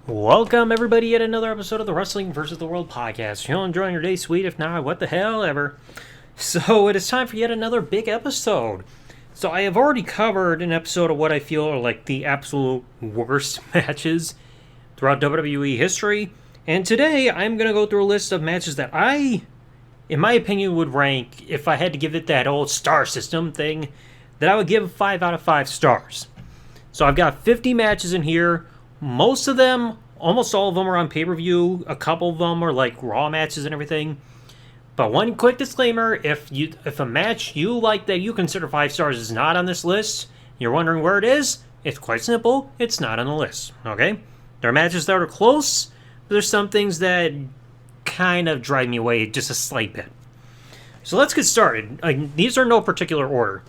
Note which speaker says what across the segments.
Speaker 1: Welcome, everybody, yet another episode of the Wrestling vs. the World podcast. You're enjoying your day, sweet? If not, what the hell ever. So, it is time for yet another big episode. So, I have already covered an episode of what I feel are like the absolute worst matches throughout WWE history. And today, I'm going to go through a list of matches that in my opinion, would rank, if I had to give it that old star system thing, that I would give 5 out of 5 stars. So, I've got 50 matches in here. Most of them, almost all of them are on pay-per-view. A couple of them are like Raw matches and everything. But one quick disclaimer, if a match you like that you consider 5 stars is not on this list, you're wondering where it is, it's quite simple. It's not on the list, okay? There are matches that are close, but there's some things that kind of drive me away just a slight bit. So let's get started. These are in no particular order.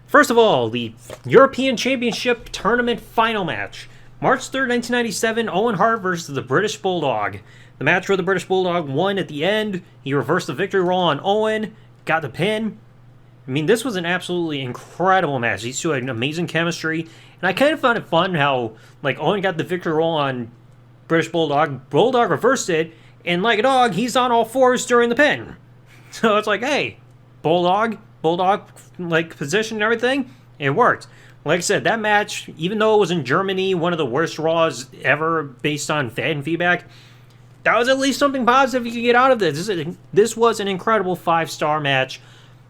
Speaker 1: First of all, the European Championship Tournament Final Match. March 3rd, 1997, Owen Hart versus the British Bulldog. The match where the British Bulldog won at the end. He reversed the victory roll on Owen, got the pin. I mean, this was an absolutely incredible match. These two had an amazing chemistry. And I kind of found it fun how, Owen got the victory roll on British Bulldog. Bulldog reversed it, and like a dog, he's on all fours during the pin. So it's like, hey, Bulldog, position and everything, it worked. Like I said, that match, even though it was in Germany, one of the worst Raws ever based on fan feedback, that was at least something positive you could get out of this. This was an incredible 5-star match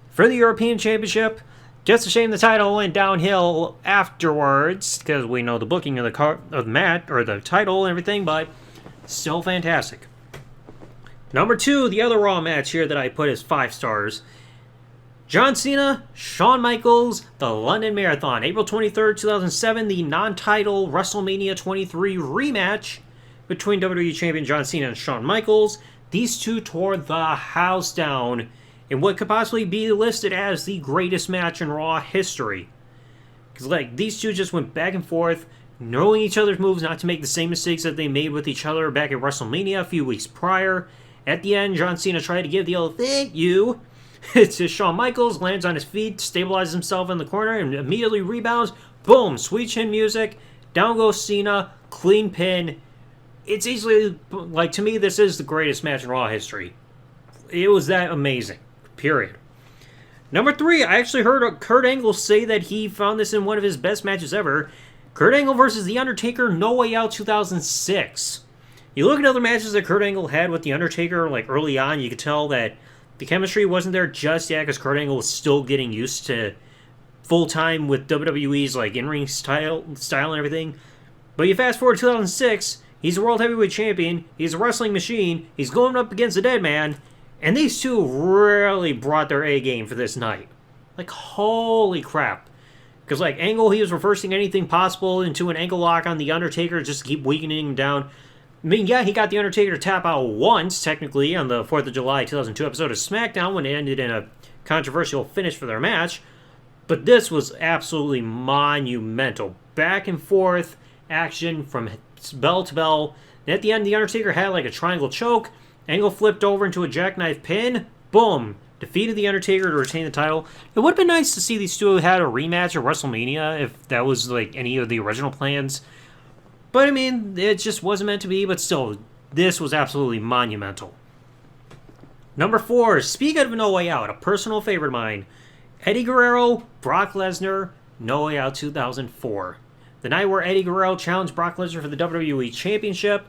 Speaker 1: for the European Championship. Just a shame the title went downhill afterwards, because we know the booking of the match, or the title and everything, but still fantastic. Number 2, the other Raw match here that I put as 5 stars. John Cena, Shawn Michaels, the London Marathon, April 23rd, 2007, the non-title WrestleMania 23 rematch between WWE Champion John Cena and Shawn Michaels. These two tore the house down in what could possibly be listed as the greatest match in Raw history. Because, these two just went back and forth, knowing each other's moves, not to make the same mistakes that they made with each other back at WrestleMania a few weeks prior. At the end, John Cena tried to give the old "thank you" to Shawn Michaels, lands on his feet, stabilizes himself in the corner, and immediately rebounds. Boom! Sweet chin music. Down goes Cena. Clean pin. It's easily, to me, this is the greatest match in Raw history. It was that amazing. Period. Number 3, I actually heard Kurt Angle say that he found this in one of his best matches ever. Kurt Angle versus The Undertaker, No Way Out 2006. You look at other matches that Kurt Angle had with The Undertaker, early on, you could tell that the chemistry wasn't there just yet because Kurt Angle was still getting used to full-time with WWE's in-ring style and everything. But you fast forward to 2006, he's a World Heavyweight Champion, he's a wrestling machine, he's going up against a dead man, and these two really brought their A-game for this night. Holy crap. Because Angle, he was reversing anything possible into an ankle lock on The Undertaker just to keep weakening him down. I mean, yeah, he got The Undertaker to tap out once, technically, on the 4th of July 2002 episode of SmackDown when it ended in a controversial finish for their match. But this was absolutely monumental. Back and forth action from bell to bell. And at the end, The Undertaker had a triangle choke. Angle flipped over into a jackknife pin. Boom. Defeated The Undertaker to retain the title. It would have been nice to see these two had a rematch at WrestleMania if that was any of the original plans. But, I mean, it just wasn't meant to be, but still, this was absolutely monumental. Number 4, speaking of No Way Out, a personal favorite of mine, Eddie Guerrero, Brock Lesnar, No Way Out 2004. The night where Eddie Guerrero challenged Brock Lesnar for the WWE Championship.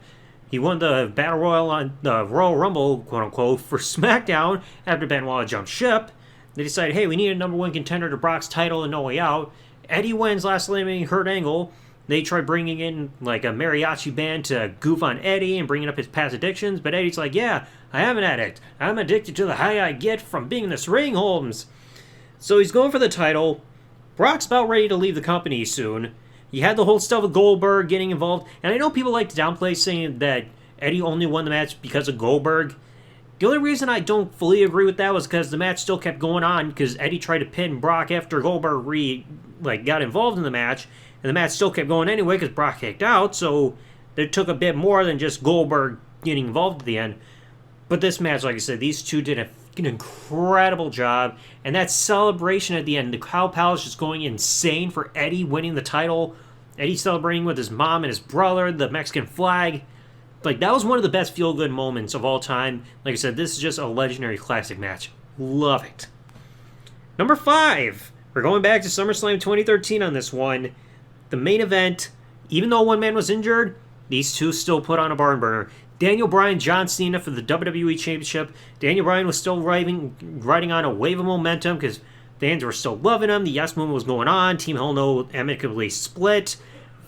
Speaker 1: He won the Battle Royal on the Royal Rumble, quote-unquote, for SmackDown after Benoit jumped ship. They decided, hey, we need a number 1 contender to Brock's title and No Way Out. Eddie wins, last eliminating Kurt Angle. They tried bringing in a mariachi band to goof on Eddie and bringing up his past addictions, but Eddie's like, yeah, I am an addict. I'm addicted to the high I get from being in this ring, Holmes. So he's going for the title. Brock's about ready to leave the company soon. You had the whole stuff with Goldberg getting involved, and I know people like to downplay saying that Eddie only won the match because of Goldberg. The only reason I don't fully agree with that was because the match still kept going on because Eddie tried to pin Brock after Goldberg got involved in the match. And the match still kept going anyway because Brock kicked out, so it took a bit more than just Goldberg getting involved at the end. But this match, like I said, these two did an incredible job. And that celebration at the end, the Cow Palace just going insane for Eddie winning the title. Eddie celebrating with his mom and his brother, the Mexican flag. Like, that was one of the best feel-good moments of all time. Like I said, this is just a legendary classic match. Love it. Number 5. We're going back to SummerSlam 2013 on this one. The main event, even though one man was injured, these two still put on a barn burner. Daniel Bryan, John Cena for the WWE Championship. Daniel Bryan was still riding on a wave of momentum because fans were still loving him. The Yes Movement was going on. Team Hell No amicably split.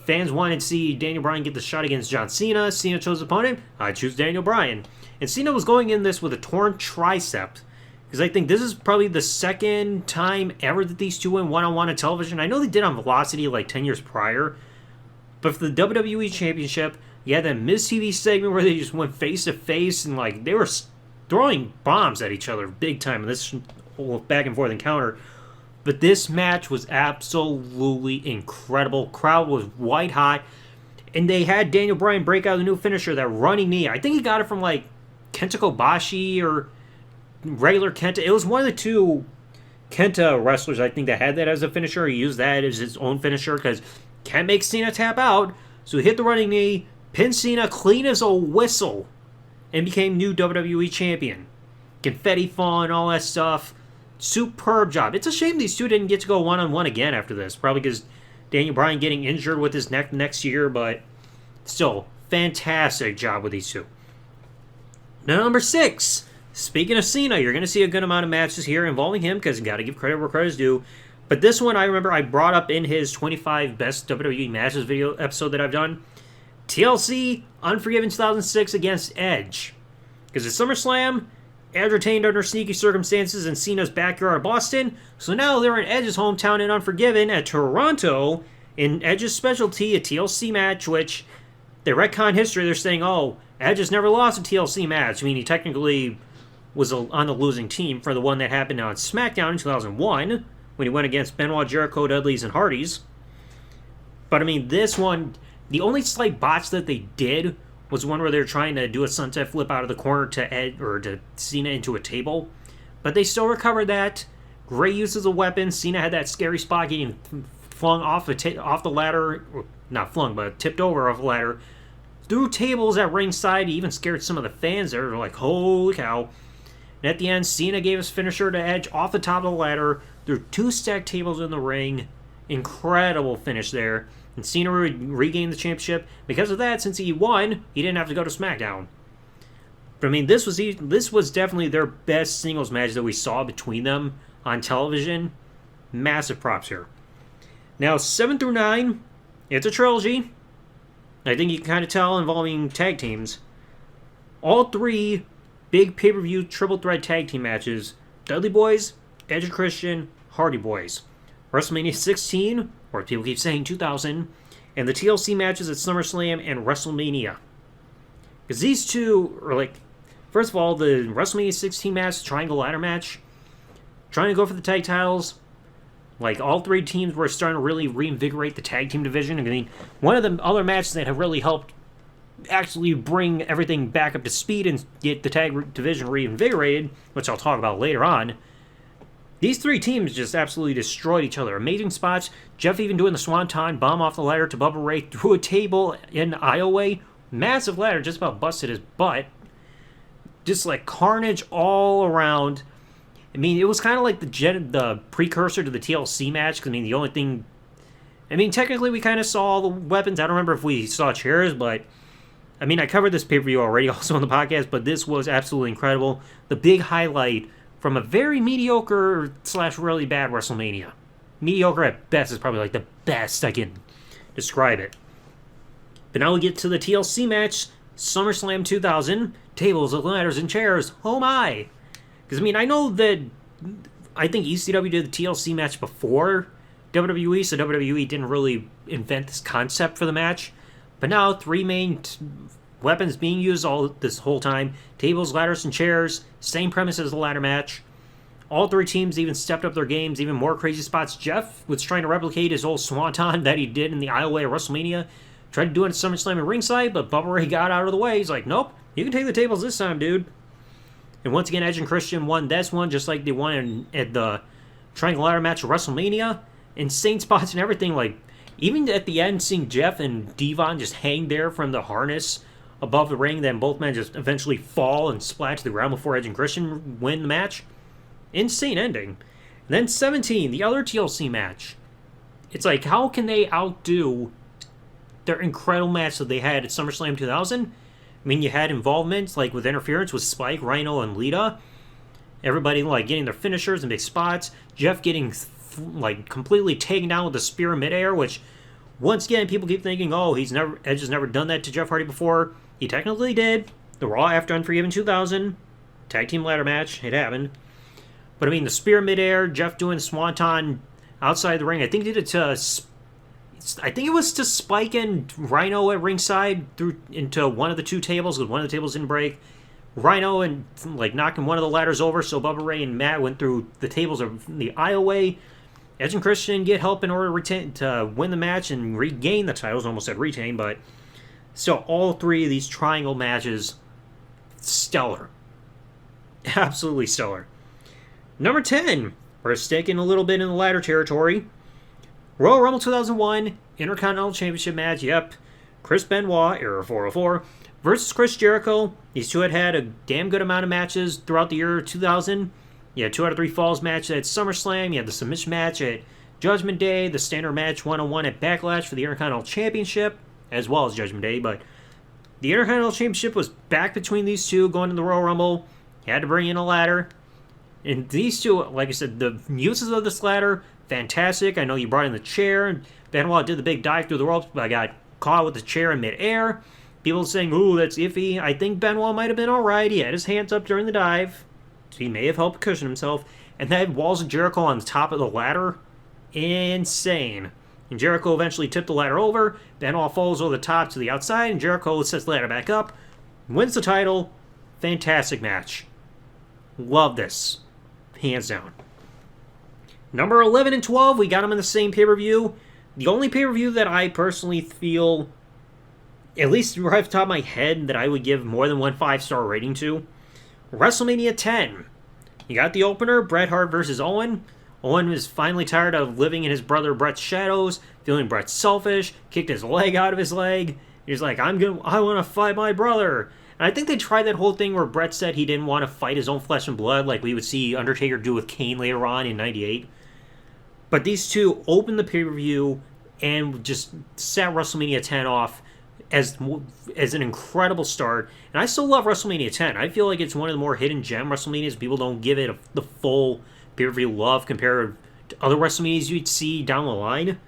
Speaker 1: Fans wanted to see Daniel Bryan get the shot against John Cena. Cena chose his opponent. I choose Daniel Bryan. And Cena was going in this with a torn tricep. Because I think this is probably the second time ever that these two went one-on-one on television. I know they did on Velocity like 10 years prior. But for the WWE Championship, you had that Miz TV segment where they just went face-to-face. And like they were throwing bombs at each other big time in this whole back-and-forth encounter. But this match was absolutely incredible. Crowd was white hot. And they had Daniel Bryan break out the new finisher, that running knee. I think he got it from like Kenta Kobashi or regular Kenta. It was one of the two Kenta wrestlers, I think, that had that as a finisher. He used that as his own finisher because can't make Cena tap out. So he hit the running knee, pinned Cena clean as a whistle, and became new WWE champion. Confetti falling, all that stuff. Superb job. It's a shame these two didn't get to go one-on-one again after this. Probably because Daniel Bryan getting injured with his neck next year, but still, fantastic job with these two. Now, number 6. Speaking of Cena, you're going to see a good amount of matches here involving him because you got to give credit where credit is due. But this one, I remember I brought up in his 25 best WWE matches video episode that I've done. TLC Unforgiven 2006 against Edge. Because at SummerSlam, Edge retained under sneaky circumstances in Cena's backyard of Boston. So now they're in Edge's hometown in Unforgiven at Toronto in Edge's specialty, a TLC match, which they retcon history. They're saying, oh, Edge has never lost a TLC match. I mean, he technically was on the losing team for the one that happened on SmackDown in 2001 when he went against Benoit, Jericho, Dudleys, and Hardys. But, I mean, this one, the only slight botch that they did was one where they were trying to do a sunset flip out of the corner to Ed or to Cena into a table. But they still recovered that. Great uses of weapons. Cena had that scary spot getting flung off the ladder. Not flung, but tipped over off the ladder. Threw tables at ringside. He even scared some of the fans there. They're like, holy cow. And at the end, Cena gave his finisher to Edge off the top of the ladder. Threw 2 stacked tables in the ring. Incredible finish there. And Cena regained the championship. Because of that, since he won, he didn't have to go to SmackDown. But I mean, this was definitely their best singles match that we saw between them on television. Massive props here. Now, 7 through 9, it's a trilogy. I think you can kind of tell involving tag teams. All 3 big pay-per-view triple threat tag team matches. Dudley Boys, Edge and Christian, Hardy Boys. WrestleMania 16, or people keep saying 2000, and the TLC matches at SummerSlam and WrestleMania. Because these two are like, first of all, the WrestleMania 16 match, triangle ladder match, trying to go for the tag titles. Like, all 3 teams were starting to really reinvigorate the tag team division. I mean, one of the other matches that have really helped actually bring everything back up to speed and get the tag division reinvigorated, which I'll talk about later on. These 3 teams just absolutely destroyed each other. Amazing spots. Jeff even doing the Swanton bomb off the ladder to Bubba Ray through a table in the aisleway. Massive ladder, just about busted his butt. Just like carnage all around. I mean, it was kind of like the precursor to the TLC match. Because, I mean, the only thing... I mean, technically we kind of saw all the weapons. I don't remember if we saw chairs, but... I mean, I covered this pay-per-view already also on the podcast, but this was absolutely incredible. The big highlight from a very mediocre / really bad WrestleMania. Mediocre at best is probably like the best I can describe it. But now we get to the TLC match, SummerSlam 2000, tables, ladders, and chairs. Oh my! Because, I mean, I know that I think ECW did the TLC match before WWE, so WWE didn't really invent this concept for the match. But now, 3 main weapons being used all this whole time. Tables, ladders, and chairs. Same premise as the ladder match. All 3 teams even stepped up their games. Even more crazy spots. Jeff was trying to replicate his old swanton that he did in the aisleway of WrestleMania. Tried to do it at SummerSlam at ringside, but Bubba Ray got out of the way. He's like, nope, you can take the tables this time, dude. And once again, Edge and Christian won this one, just like they won at the Triangle Ladder match at WrestleMania. Insane spots and everything. Like, Even at the end, seeing Jeff and Devon just hang there from the harness above the ring, then both men just eventually fall and splat to the ground before Edge and Christian win the match. Insane ending. And then 17, the other TLC match. It's like, how can they outdo their incredible match that they had at SummerSlam 2000? I mean, you had involvements like with interference with Spike, Rhino, and Lita. Everybody like getting their finishers and big spots. Jeff getting like completely taken down with a spear in midair, which once again people keep thinking, oh, Edge has never done that to Jeff Hardy before. He technically did. The Raw after Unforgiven 2000 tag team ladder match, it happened. But I mean, the spear in midair, Jeff doing swanton outside the ring. I think he did it to, I think it was to Spike and Rhino at ringside through into one of the two tables because one of the tables didn't break. Rhino and like knocking one of the ladders over, so Bubba Ray and Matt went through the tables of the aisleway. Edge and Christian get help in order to win the match and regain the titles. Almost said retain, but still, all three of these triangle matches, stellar. Absolutely stellar. Number 10, we're sticking a little bit in the ladder territory. Royal Rumble 2001, Intercontinental Championship match, yep. Chris Benoit, Era 404, versus Chris Jericho. These two had a damn good amount of matches throughout the year 2000. You had 2 out of 3 Falls match at SummerSlam. You had the submission match at Judgment Day, the standard match 1-on-1 at Backlash for the Intercontinental Championship, as well as Judgment Day. But the Intercontinental Championship was back between these two going to the Royal Rumble. You had to bring in a ladder. And these two, like I said, the uses of this ladder, fantastic. I know you brought in the chair. Benoit did the big dive through the ropes, but I got caught with the chair in midair. People saying, ooh, that's iffy. I think Benoit might have been alright. He had his hands up during the dive. So he may have helped cushion himself. And then Walls of Jericho on the top of the ladder. Insane. And Jericho eventually tipped the ladder over. Benoit falls over the top to the outside. And Jericho sets the ladder back up. Wins the title. Fantastic match. Love this. Hands down. Number 11 and 12, we got them in the same pay-per-view. The only pay-per-view that I personally feel, at least right off the top of my head, that I would give more than one 5-star rating to, WrestleMania 10. You got the opener, Bret Hart versus Owen. Owen was finally tired of living in his brother Bret's shadows, feeling Bret's selfish, kicked his leg out of his leg. He's like, I want to fight my brother. And I think they tried that whole thing where Bret said he didn't want to fight his own flesh and blood like we would see Undertaker do with Kane later on in 98. But these two opened the pay-per-view and just set WrestleMania 10 off as an incredible start. And I still love WrestleMania 10. I feel like it's one of the more hidden gem WrestleManias. People don't give it the full pay-per-view love compared to other WrestleManias you'd see down the line.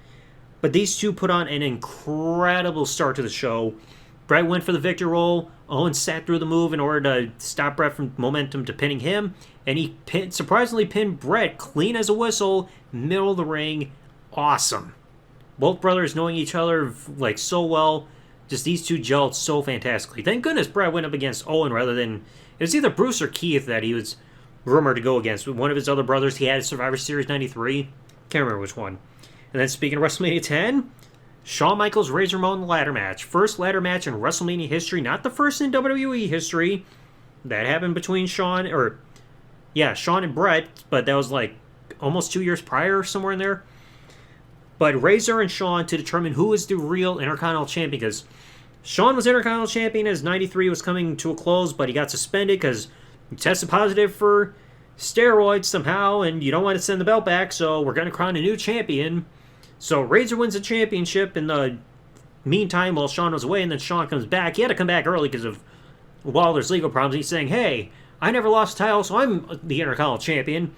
Speaker 1: But these two put on an incredible start to the show. Bret went for the victor roll. Owen sat through the move in order to stop Bret from momentum to pinning him. And he surprisingly pinned Bret clean as a whistle, middle of the ring. Awesome. Both brothers knowing each other like so well. Just these two gelled so fantastically. Thank goodness Bret went up against Owen rather than... It was either Bruce or Keith that he was rumored to go against. One of his other brothers he had at Survivor Series 93. Can't remember which one. And then speaking of WrestleMania 10... Shawn Michaels, Razor Ramon ladder match. First ladder match in WrestleMania history. Not the first in WWE history. That happened between Shawn and Bret. But that was like almost 2 years prior, somewhere in there. But Razor and Shawn to determine who is the real Intercontinental Champion. Because Shawn was Intercontinental Champion as 93 was coming to a close. But he got suspended because he tested positive for steroids somehow. And you don't want to send the belt back. So we're going to crown a new champion. So Razor wins the championship in the meantime while Shawn was away, and then Shawn comes back. He had to come back early because of Wilder's legal problems. He's saying, hey, I never lost a title, so I'm the Intercontinental Champion.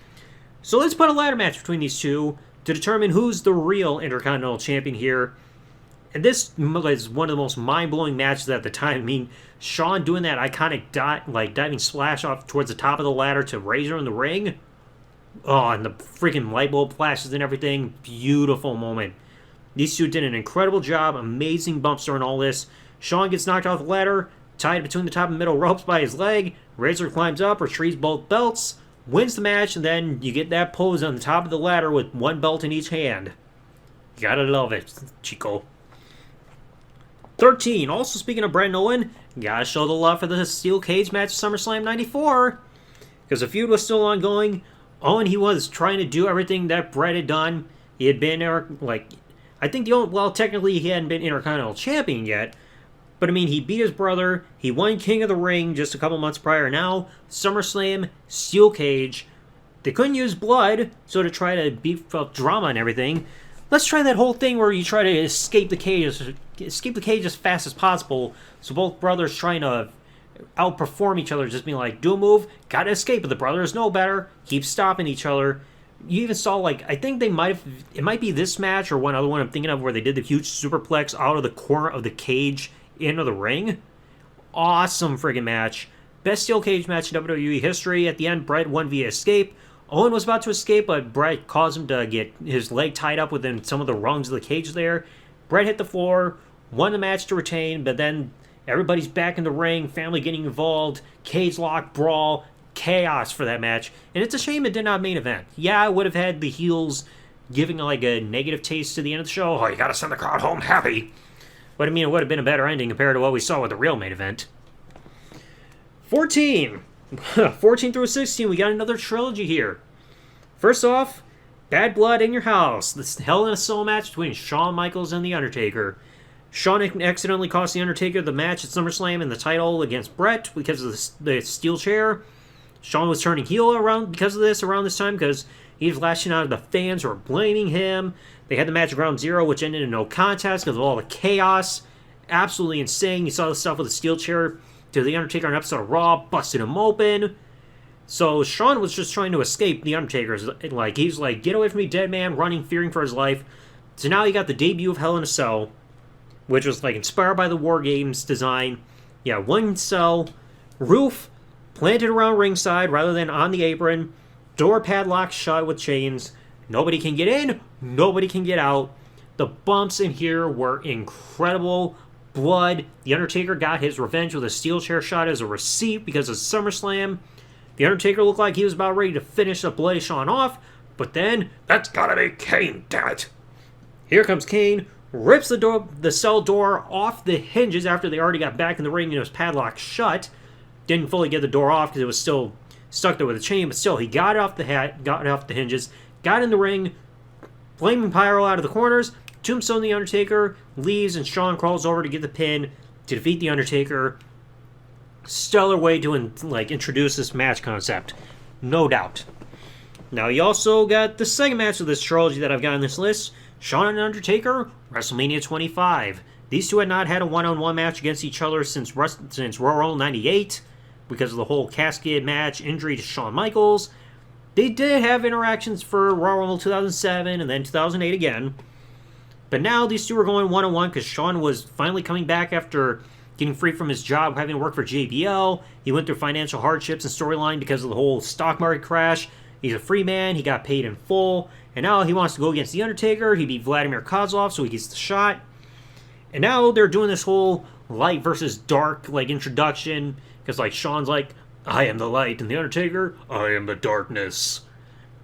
Speaker 1: So let's put a ladder match between these two to determine who's the real Intercontinental Champion here. And this is one of the most mind-blowing matches at the time. I mean, Shawn doing that iconic diving splash off towards the top of the ladder to Razor in the ring. Oh, and the freaking light bulb flashes and everything. Beautiful moment. These two did an incredible job. Amazing bumps during all this. Shawn gets knocked off the ladder, tied between the top and middle ropes by his leg. Razor climbs up, retrieves both belts, wins the match, and then you get that pose on the top of the ladder with one belt in each hand. You gotta love it, Chico. 13. Also speaking of Bret and Owen, gotta show the love for the steel cage match at SummerSlam 94. Because the feud was still ongoing. Owen, he was trying to do everything that Bret had done. He had been there, I think technically he hadn't been Intercontinental Champion yet, but I mean, he beat his brother, he won King of the Ring just a couple months prior. Now, SummerSlam, Steel Cage. They couldn't use blood, so to try to beef up drama and everything, let's try that whole thing where you try to escape the cage as fast as possible. So both brothers trying to outperform each other, just being like, do a move, gotta escape, but the brothers know better, keep stopping each other. You even saw, like, I think it might be this match or one other one I'm thinking of where they did the huge superplex out of the corner of the cage into the ring. Awesome friggin' match. Best steel cage match in WWE history. At the end, Bret won via escape. Owen was about to escape, but Bret caused him to get his leg tied up within some of the rungs of the cage there. Bret hit the floor, won the match to retain, but then everybody's back in the ring, family getting involved, cage lock, brawl, chaos for that match. And it's a shame it did not main event. Yeah, I would have had the heels giving like a negative taste to the end of the show. Oh, you gotta send the crowd home happy. But I mean, it would have been a better ending compared to what we saw with the real main event. 14 through 16, we got another trilogy here. First off, Bad Blood in Your House. This Hell in a Cell match between Shawn Michaels and The Undertaker. Shawn accidentally cost The Undertaker the match at SummerSlam and the title against Bret because of the steel chair. Shawn was turning heel around this time because he was lashing out at the fans who were blaming him. They had the match at Ground Zero, which ended in no contest because of all the chaos. Absolutely insane. You saw the stuff with the steel chair to The Undertaker on an episode of Raw, busted him open. So Shawn was just trying to escape The Undertaker. Like, he's like, get away from me, dead man, running, fearing for his life. So now you got the debut of Hell in a Cell, which was like inspired by the War Games design. Yeah, one cell, roof planted around ringside rather than on the apron, door padlocked shut with chains. Nobody can get in, nobody can get out. The bumps in here were incredible. Blood. The Undertaker got his revenge with a steel chair shot as a receipt because of SummerSlam. The Undertaker looked like he was about ready to finish the Bloody Shawn off, but then, that's gotta be Kane, damn it. Here comes Kane, rips the cell door off the hinges after they already got back in the ring and it was padlocked shut. Didn't fully get the door off because it was still stuck there with a chain, but still, he got it off the hinges, got in the ring, flaming pyro out of the corners, tombstone the Undertaker, leaves, and Shawn crawls over to get the pin to defeat the Undertaker. Stellar way to introduce this match concept, no doubt. Now you also got the second match of this trilogy that I've got on this list, Shawn and Undertaker, WrestleMania 25. These two had not had a one-on-one match against each other since Royal Rumble 98 because of the whole casket match injury to Shawn Michaels. They did have interactions for Royal Rumble 2007 and then 2008 again. But now these two are going one-on-one because Shawn was finally coming back after getting free from his job, having to work for JBL. He went through financial hardships and storyline because of the whole stock market crash. He's a free man. He got paid in full. And now he wants to go against The Undertaker. He beat Vladimir Kozlov, so he gets the shot. And now they're doing this whole light versus dark introduction because Shawn's like, I am the light, and The Undertaker, I am the darkness.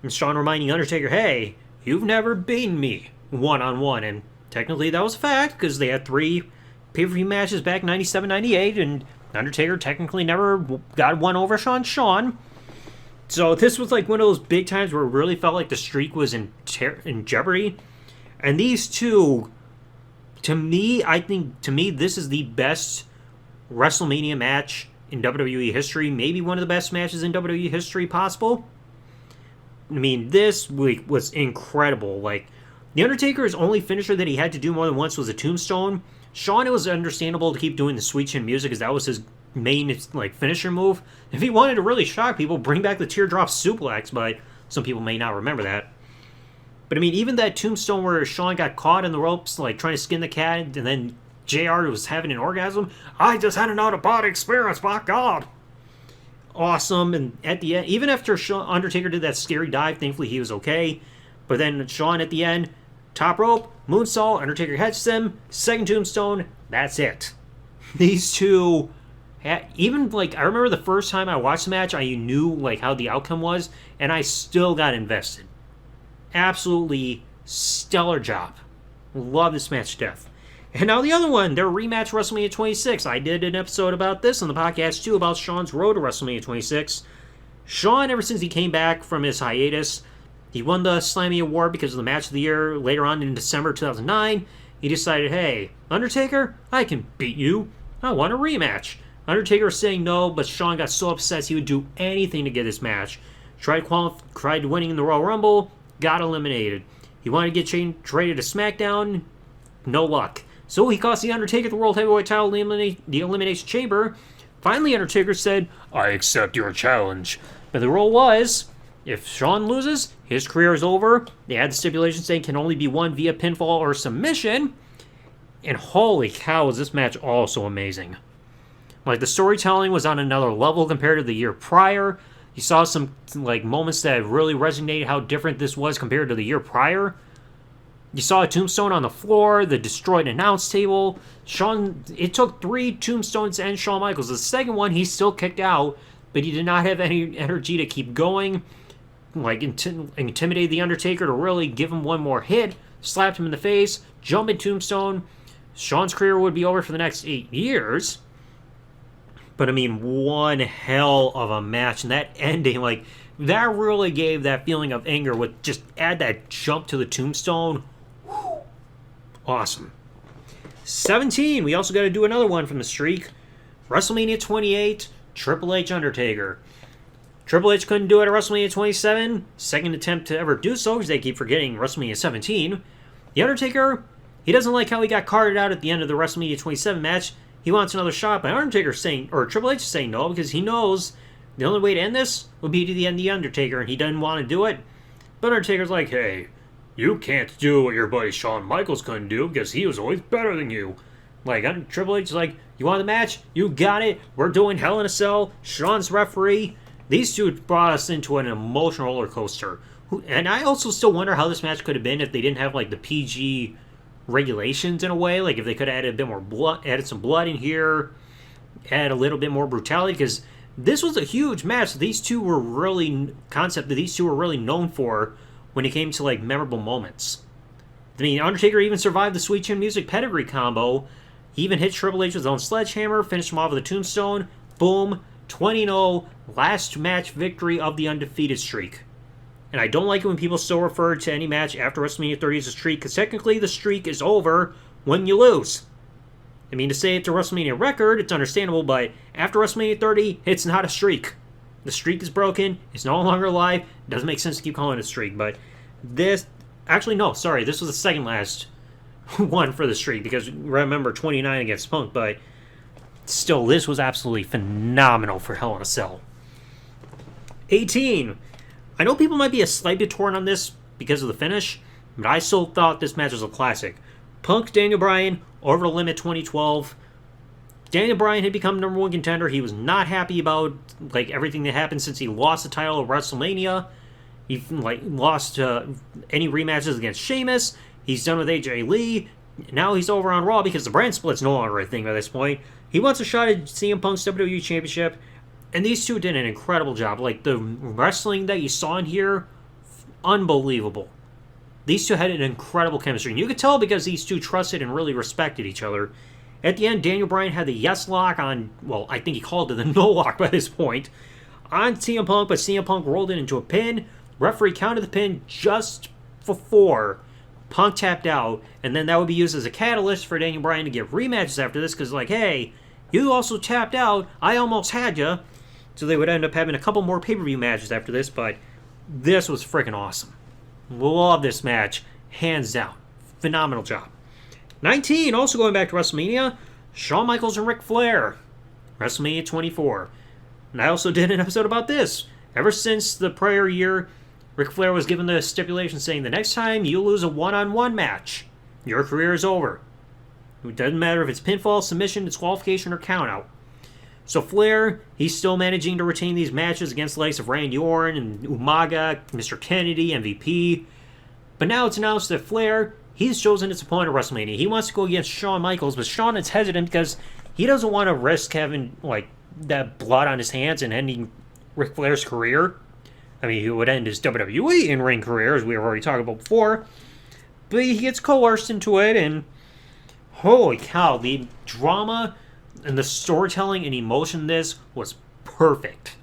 Speaker 1: And Shawn reminding Undertaker, hey, you've never beaten me one-on-one. And technically that was a fact because they had 3 pay-per-view matches back in 97, 98, and Undertaker technically never got one over Shawn. So this was one of those big times where it really felt like the streak was in jeopardy. And these two, to me, this is the best WrestleMania match in WWE history. Maybe one of the best matches in WWE history possible. I mean, this week was incredible. The Undertaker's only finisher that he had to do more than once was a tombstone. Shawn, it was understandable to keep doing the sweet chin music because that was his main finisher move. If he wanted to really shock people, bring back the teardrop suplex, but some people may not remember that. But I mean, even that tombstone where Shawn got caught in the ropes, trying to skin the cat, and then JR was having an orgasm. I just had an out-of-body experience, by God. Awesome, and at the end, even after Undertaker did that scary dive, thankfully he was okay. But then Shawn at the end, top rope, moonsault, Undertaker heads him, second tombstone, that's it. These two, even I remember the first time I watched the match, I knew how the outcome was, and I still got invested. Absolutely stellar job. Love this match to death. And now the other one, their rematch WrestleMania 26. I did an episode about this on the podcast too, about Shawn's road to WrestleMania 26. Shawn, ever since he came back from his hiatus, He won the Slammy Award because of the match of the year later on in December 2009. He decided, hey, Undertaker, I can beat you. I want a rematch. Undertaker was saying no, but Shawn got so upset he would do anything to get this match. Tried winning in the Royal Rumble, got eliminated. He wanted to get traded to SmackDown, no luck. So he cost The Undertaker the World Heavyweight title in the Elimination Chamber. Finally, Undertaker said, I accept your challenge. But the rule was, if Shawn loses, his career is over. They had the stipulation saying it can only be won via pinfall or submission. And holy cow, was this match also amazing. Like, the storytelling was on another level compared to the year prior. You saw some, like, moments that really resonated how different this was compared to the year prior. You saw a tombstone on the floor, the destroyed announce table. It took 3 tombstones to end Shawn Michaels. The second one, he still kicked out, but he did not have any energy to keep going. Like, intimidate The Undertaker to really give him one more hit. Slapped him in the face, jumping tombstone. Shawn's career would be over for the next 8 years. But, I mean, one hell of a match. And that ending, like, that really gave that feeling of anger with just add that jump to the tombstone. Whew. Awesome. 17. We also got to do another one from the streak. WrestleMania 28, Triple H Undertaker. Triple H couldn't do it at WrestleMania 27. Second attempt to ever do so because they keep forgetting WrestleMania 17. The Undertaker, he doesn't like how he got carted out at the end of the WrestleMania 27 match. He wants another shot, but Triple H is saying no because he knows the only way to end this would be to the end of The Undertaker, and he doesn't want to do it. But Undertaker's like, hey, you can't do what your buddy Shawn Michaels couldn't do because he was always better than you. Like, Triple H is like, you want the match? You got it. We're doing Hell in a Cell. Shawn's referee. These two brought us into an emotional roller coaster. And I also still wonder how this match could have been if they didn't have, like, the PG regulations in a way. Like, if they could have added a bit more blood, added some blood in here, add a little bit more brutality, because this was a huge match. These two were really known for when it came to, like, memorable moments. I mean, Undertaker even survived the Sweet Chin Music pedigree combo. He even hit Triple H with his own sledgehammer, finished him off with a tombstone. Boom, 20-0, last match victory of the undefeated streak. And I don't like it when people still refer to any match after WrestleMania 30 as a streak, because technically the streak is over when you lose. I mean, to say it's a WrestleMania record, it's understandable, but after WrestleMania 30, it's not a streak. The streak is broken, it's no longer alive, it doesn't make sense to keep calling it a streak, but this... Actually, no, sorry, this was the second last one for the streak, because remember, 29 against Punk, but still, this was absolutely phenomenal for Hell in a Cell. 18. I know people might be a slight bit torn on this because of the finish, but I still thought this match was a classic. Punk, Daniel Bryan, Over the Limit 2012. Daniel Bryan had become #1 contender. He was not happy about like everything that happened since he lost the title at WrestleMania. He lost any rematches against Sheamus. He's done with AJ Lee. Now he's over on Raw because the brand split's no longer a thing by this point. He wants a shot at CM Punk's WWE Championship. And these two did an incredible job. Like, the wrestling that you saw in here, unbelievable. These two had an incredible chemistry. And you could tell because these two trusted and really respected each other. At the end, Daniel Bryan had the yes lock on, well, I think he called it the no lock by this point, on CM Punk, but CM Punk rolled it into a pin. Referee counted the pin just before Punk tapped out. And then that would be used as a catalyst for Daniel Bryan to get rematches after this. Because, like, hey, you also tapped out. I almost had you. So they would end up having a couple more pay-per-view matches after this, but this was freaking awesome. Love this match. Hands down. Phenomenal job. 19, also going back to WrestleMania, Shawn Michaels and Ric Flair. WrestleMania 24. And I also did an episode about this. Ever since the prior year, Ric Flair was given the stipulation saying the next time you lose a one-on-one match, your career is over. It doesn't matter if it's pinfall, submission, disqualification, or countout. So Flair, he's still managing to retain these matches against the likes of Randy Orton and Umaga, Mr. Kennedy, MVP. But now it's announced that Flair, he's chosen his opponent at WrestleMania. He wants to go against Shawn Michaels, but Shawn is hesitant because he doesn't want to risk having like that blood on his hands and ending Ric Flair's career. I mean, he would end his WWE in-ring career, as we have already talked about before. But he gets coerced into it, and holy cow, the drama and the storytelling and emotion in this was perfect.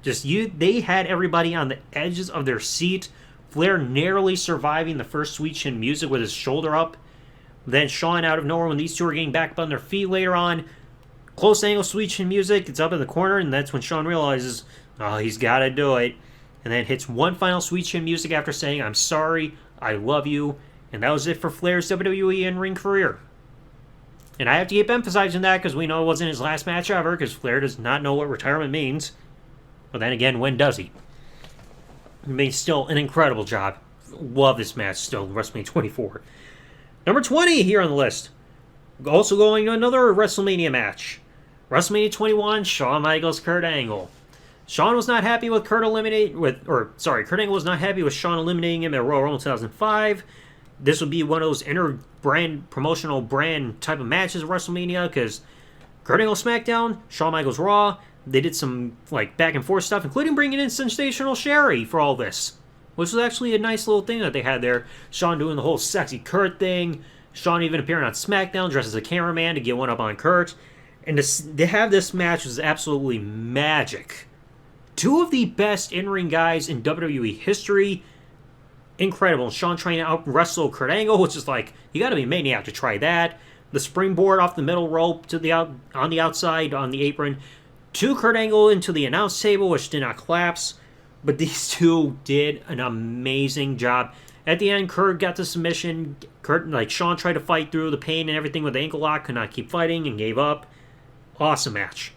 Speaker 1: They had everybody on the edges of their seat. Flair narrowly surviving the first Sweet Chin Music with his shoulder up. Then Shawn out of nowhere when these two are getting back up on their feet later on. Close angle Sweet Chin Music. It's up in the corner, and that's when Shawn realizes, oh, he's got to do it. And then hits one final Sweet Chin Music after saying, I'm sorry, I love you. And that was it for Flair's WWE in-ring career. And I have to keep emphasizing that because we know it wasn't his last match ever, because Flair does not know what retirement means. But then again, when does he? I mean, still an incredible job. Love this match still, WrestleMania 24. Number 20 here on the list. Also going to another WrestleMania match. WrestleMania 21, Shawn Michaels, Kurt Angle. Kurt Angle was not happy with Shawn eliminating him at Royal Rumble 2005. This would be one of those inter-brand, promotional brand type of matches at WrestleMania, because Kurt Angle SmackDown, Shawn Michaels Raw. They did some back and forth stuff, including bringing in Sensational Sherry for all this, which was actually a nice little thing that they had there. Shawn doing the whole sexy Kurt thing. Shawn even appearing on SmackDown dressed as a cameraman to get one up on Kurt. And to have this match was absolutely magic. Two of the best in-ring guys in WWE history. Incredible. Shawn trying to out-wrestle Kurt Angle, which is you gotta be a maniac to try that. The springboard off the middle rope to on the outside, on the apron, to Kurt Angle into the announce table, which did not collapse. But these two did an amazing job. At the end, Kurt got the submission. Shawn tried to fight through the pain and everything with the ankle lock, could not keep fighting and gave up. Awesome match.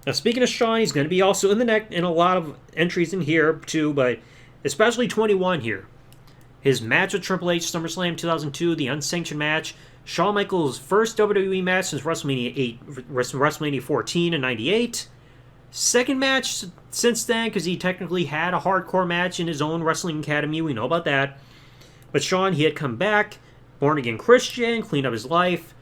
Speaker 1: Now, speaking of Shawn, he's going to be also in the neck in a lot of entries in here too, but especially 21 here. His match with Triple H, SummerSlam 2002, the unsanctioned match. Shawn Michaels' first WWE match since WrestleMania 14 in 98. Second match since then, because he technically had a hardcore match in his own wrestling academy. We know about that. But Shawn, he had come back, born again Christian, cleaned up his life,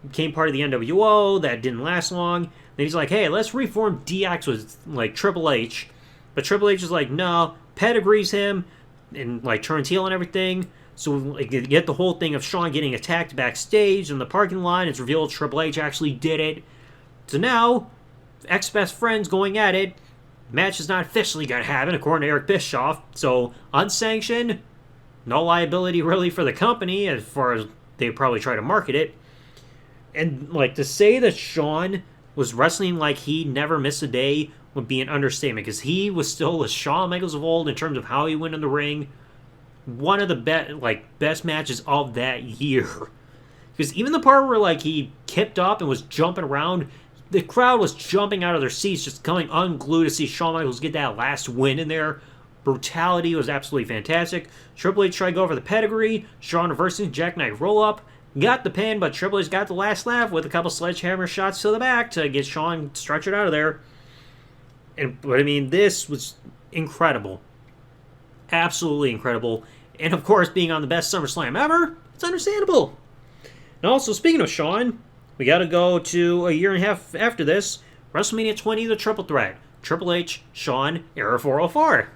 Speaker 1: became part of the NWO. That didn't last long. Then he's like, hey, let's reform DX with Triple H. But Triple H is like, no, pedigrees him and turns heel and everything. So you get the whole thing of Shawn getting attacked backstage in the parking lot. It's revealed Triple H actually did it. So now, ex-best friends going at it. Match is not officially going to happen, according to Eric Bischoff. So, unsanctioned, no liability really for the company, as far as they probably try to market it. And, to say that Shawn was wrestling like he never missed a day would be an understatement, because he was still the Shawn Michaels of old in terms of how he went in the ring. One of the best matches of that year. Because even the part where he kipped up and was jumping around, the crowd was jumping out of their seats, just coming unglued to see Shawn Michaels get that last win in there. Brutality was absolutely fantastic. Triple H tried to go for the pedigree. Shawn reversing jackknife roll-up. Got the pin, but Triple H got the last laugh with a couple sledgehammer shots to the back to get Shawn structured out of there. But I mean, this was incredible. Absolutely incredible. And of course, being on the best SummerSlam ever, it's understandable. And also, speaking of Shawn, we got to go to a year and a half after this, WrestleMania 20, the Triple Threat. Triple H, Shawn, Era 404.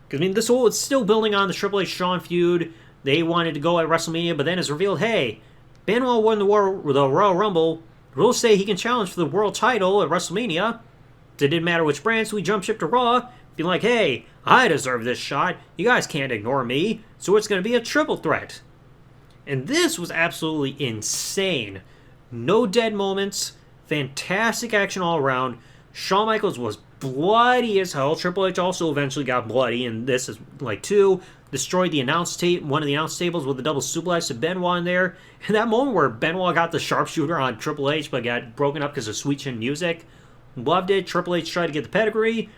Speaker 1: Because, I mean, this whole, it's still building on the Triple H-Shawn feud. They wanted to go at WrestleMania, but then it's revealed, hey, Benoit won the Royal Rumble. Rules say he can challenge for the world title at WrestleMania. It didn't matter which brand, so we jumped ship to Raw. Being like, hey, I deserve this shot. You guys can't ignore me. So it's going to be a triple threat. And this was absolutely insane. No dead moments. Fantastic action all around. Shawn Michaels was bloody as hell. Triple H also eventually got bloody, and this is too. Destroyed the one of the announce tables with a double suplex to Benoit in there. And that moment where Benoit got the sharpshooter on Triple H, but got broken up because of Sweet Chin Music. Loved it. Triple H tried to get the pedigree.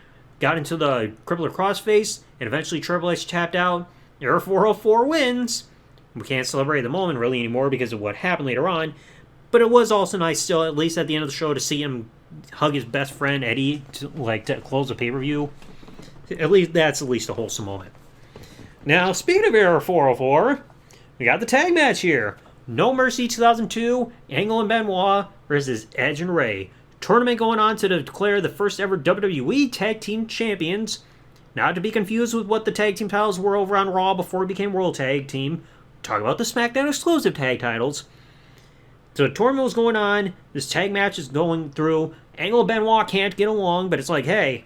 Speaker 1: Got into the crippler crossface, and eventually Triple H tapped out. Era 404 wins. We can't celebrate the moment really anymore because of what happened later on. But it was also nice still, at least at the end of the show, to see him hug his best friend Eddie to close the pay-per-view. That's at least a wholesome moment. Now, speaking of Era 404, we got the tag match here. No Mercy 2002, Angle and Benoit versus Edge and Ray. Tournament going on to declare the first ever WWE Tag Team Champions. Not to be confused with what the tag team titles were over on Raw before it became World Tag Team. Talk about the SmackDown exclusive tag titles. So the tournament was going on. This tag match is going through. Angle and Benoit can't get along, but it's like, hey,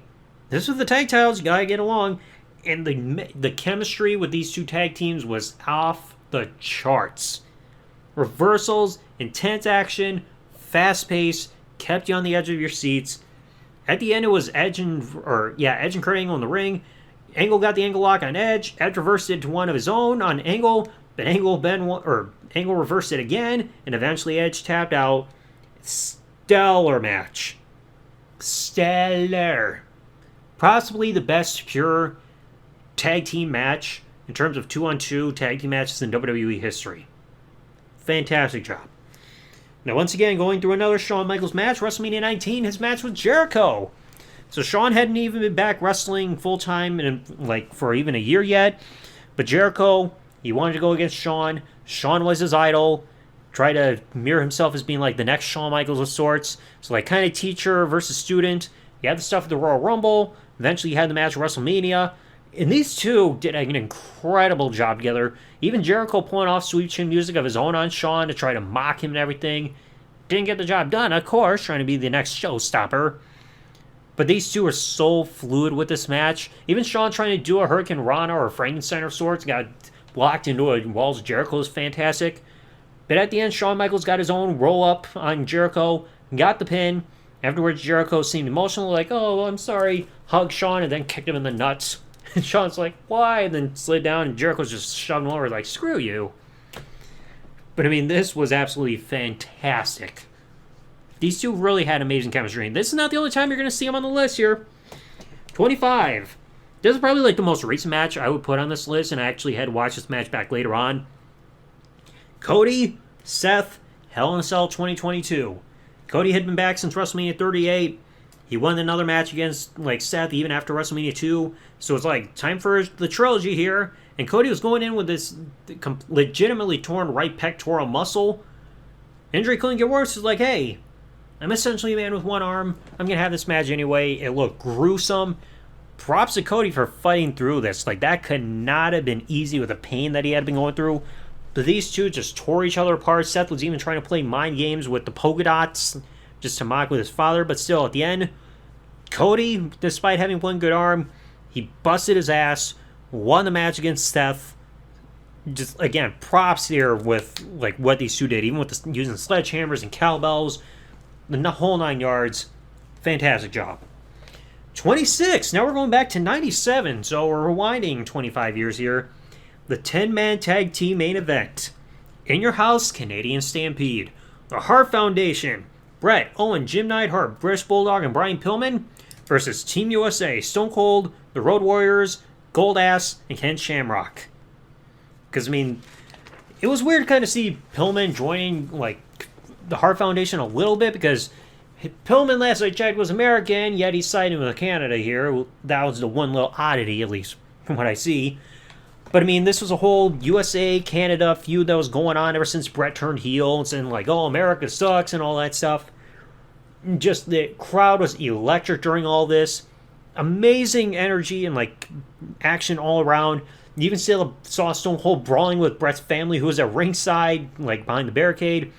Speaker 1: This was the tag titles. You gotta get along. And the chemistry with these two tag teams was off the charts. Reversals, intense action, fast pace, kept you on the edge of your seats. At the end, it was Edge and Kurt Angle in the ring. Angle got the angle lock on Edge. Edge reversed it to one of his own on Angle, but Angle reversed it again, and eventually Edge tapped out. Stellar match. Stellar. Possibly the best pure tag team match in terms of 2-on-2 tag team matches in WWE history. Fantastic job. Now, once again, going through another Shawn Michaels match, WrestleMania 19, his match with Jericho. So Shawn hadn't even been back wrestling full-time for even a year yet. But Jericho, he wanted to go against Shawn. Shawn was his idol. Tried to mirror himself as being like the next Shawn Michaels of sorts. So like kind of teacher versus student. You had the stuff at the Royal Rumble. Eventually you had the match at WrestleMania. And these two did an incredible job together. Even Jericho pulling off sweep chin music of his own on Shawn to try to mock him and everything. Didn't get the job done, of course, trying to be the next showstopper. But these two are so fluid with this match. Even Shawn trying to do a Hurricane Rana or a Frankenstein of sorts got blocked into a walls. Jericho is fantastic. But at the end, Shawn Michaels got his own roll-up on Jericho, got the pin. Afterwards, Jericho seemed emotional, like, oh, I'm sorry, hugged Shawn, and then kicked him in the nuts. And Shawn's like, why? And then slid down, and Jericho's just shoving him over, like, screw you. But, I mean, this was absolutely fantastic. These two really had amazing chemistry. And this is not the only time you're going to see them on the list here. 25. This is probably, like, the most recent match I would put on this list, and I actually had to watch this match back later on. Cody, Seth, Hell in a Cell 2022. Cody had been back since WrestleMania 38. He won another match against Seth even after WrestleMania 2. So it's like time for the trilogy here. And Cody was going in with this legitimately torn right pectoral muscle. Injury couldn't get worse. It's like, hey, I'm essentially a man with one arm. I'm going to have this match anyway. It looked gruesome. Props to Cody for fighting through this. Like, that could not have been easy with the pain that he had been going through. But these two just tore each other apart. Seth was even trying to play mind games with the polka dots just to mock with his father. But still, at the end, Cody, despite having one good arm, he busted his ass, won the match against Seth. Just, again, props here with what these two did. Even with using sledgehammers and cowbells, the whole 9 yards. Fantastic job. 26. Now we're going back to 97. So we're rewinding 25 years here. The 10-man tag team main event. In Your House, Canadian Stampede. The Hart Foundation. Bret, Owen, Jim Neidhart, British Bulldog, and Brian Pillman versus Team USA, Stone Cold, the Road Warriors, Goldust, and Ken Shamrock. Because, I mean, it was weird to kind of see Pillman joining, the Hart Foundation a little bit, because Pillman, last I checked, was American, yet he's siding with Canada here. That was the one little oddity, at least from what I see. But, I mean, this was a whole USA-Canada feud that was going on ever since Bret turned heel and saying, oh, America sucks and all that stuff. Just the crowd was electric during all this. Amazing energy and, action all around. You even saw Stone Cold brawling with Bret's family, who was at ringside, behind the barricade.